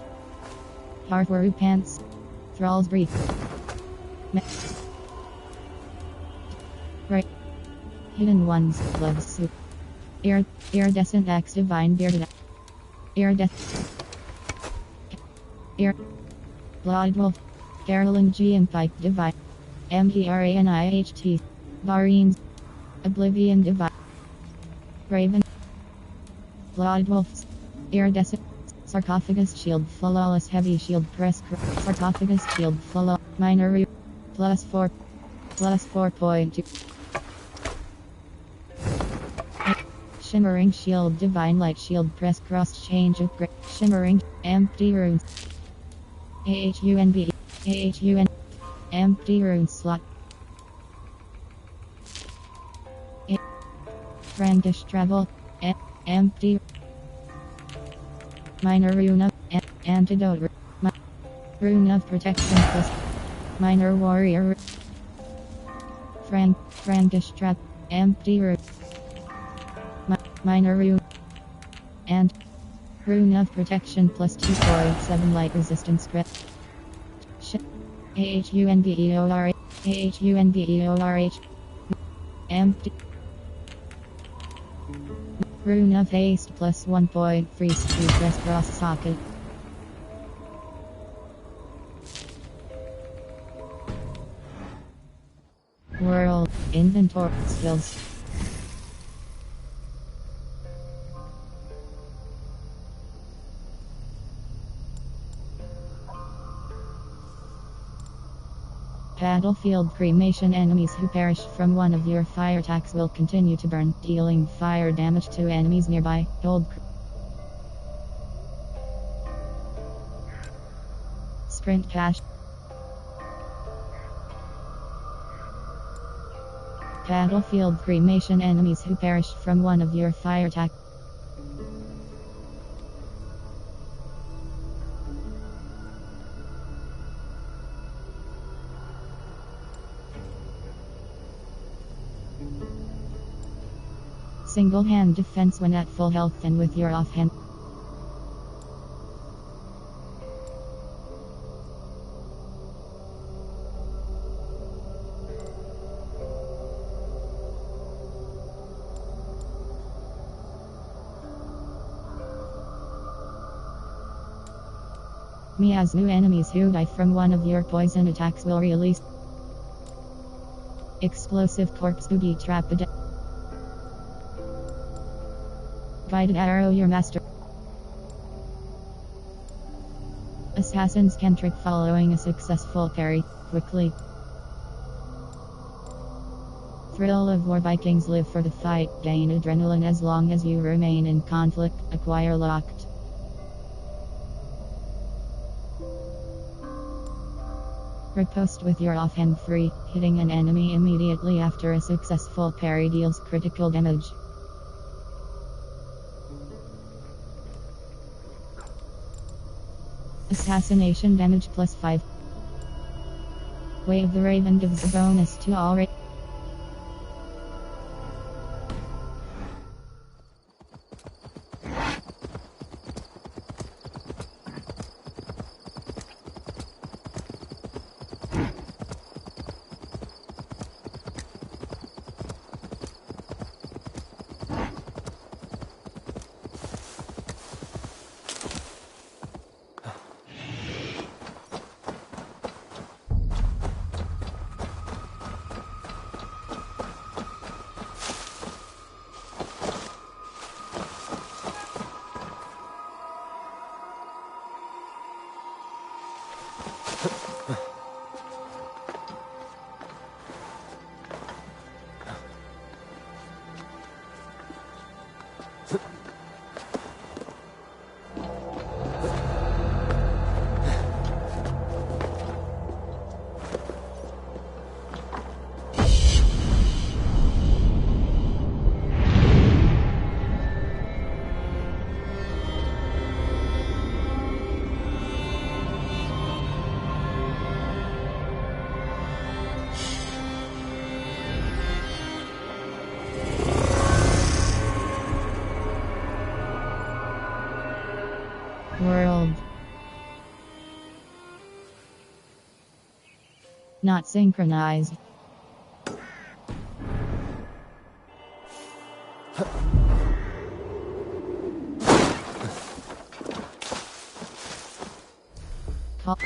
Hardware pants. Thrall's brief. Right. Hidden ones. Gloves suit. Iridescent X divine bearded. Iridescent. Blood wolf. Carolyn G and Pike divine. MDRANIHT. Barines. Oblivion divine. Raven. Blood wolves. Iridescent. Sarcophagus shield flawless heavy shield press sarcophagus shield flawless minor plus 4.2 shimmering shield divine light shield press cross change upgrade shimmering empty runes AHUN empty rune slot Frankish travel empty minor rune of antidote rune of protection plus minor warrior Frankish trap empty rune minor rune and rune of protection plus 2.7 light resistance crit AHUNDEORH empty rune of haste plus 1.3 speed press cross socket. World inventory skills. Battlefield cremation enemies who perish from one of your fire attacks will continue to burn, dealing fire damage to enemies nearby. Gold Sprint cash. Battlefield cremation enemies who perish from one of your fire attacks. Single hand defense when at full health and with your offhand. Mia's new enemies who die from one of your poison attacks will release explosive corpse booby trap. Guided arrow your master. Assassins can trick following a successful parry quickly. Thrill of war. Vikings live for the fight. Gain adrenaline as long as you remain in conflict. Acquire locked. Riposte with your offhand free, hitting an enemy immediately after a successful parry deals critical damage. Assassination damage plus 5. Wave the Raven gives a bonus to all world. Not synchronized. Call.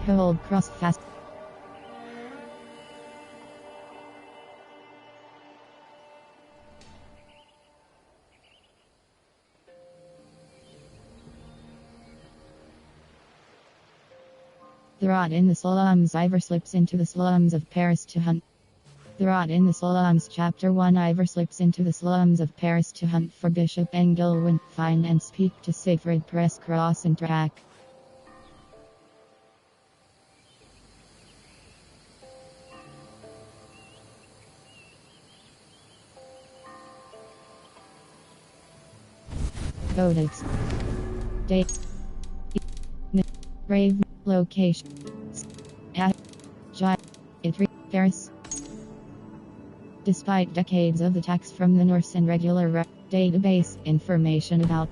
Hold cross fast. The rot in the slums. Ivor slips into the slums of Paris to hunt. The rot in the slums. Chapter 1. Ivor slips into the slums of Paris to hunt for Bishop Engelwin. Find and speak to Sacred Press Cross and track. Codex. Date. Brave. Location. Paris. Despite decades of attacks from the Norse and regular database information about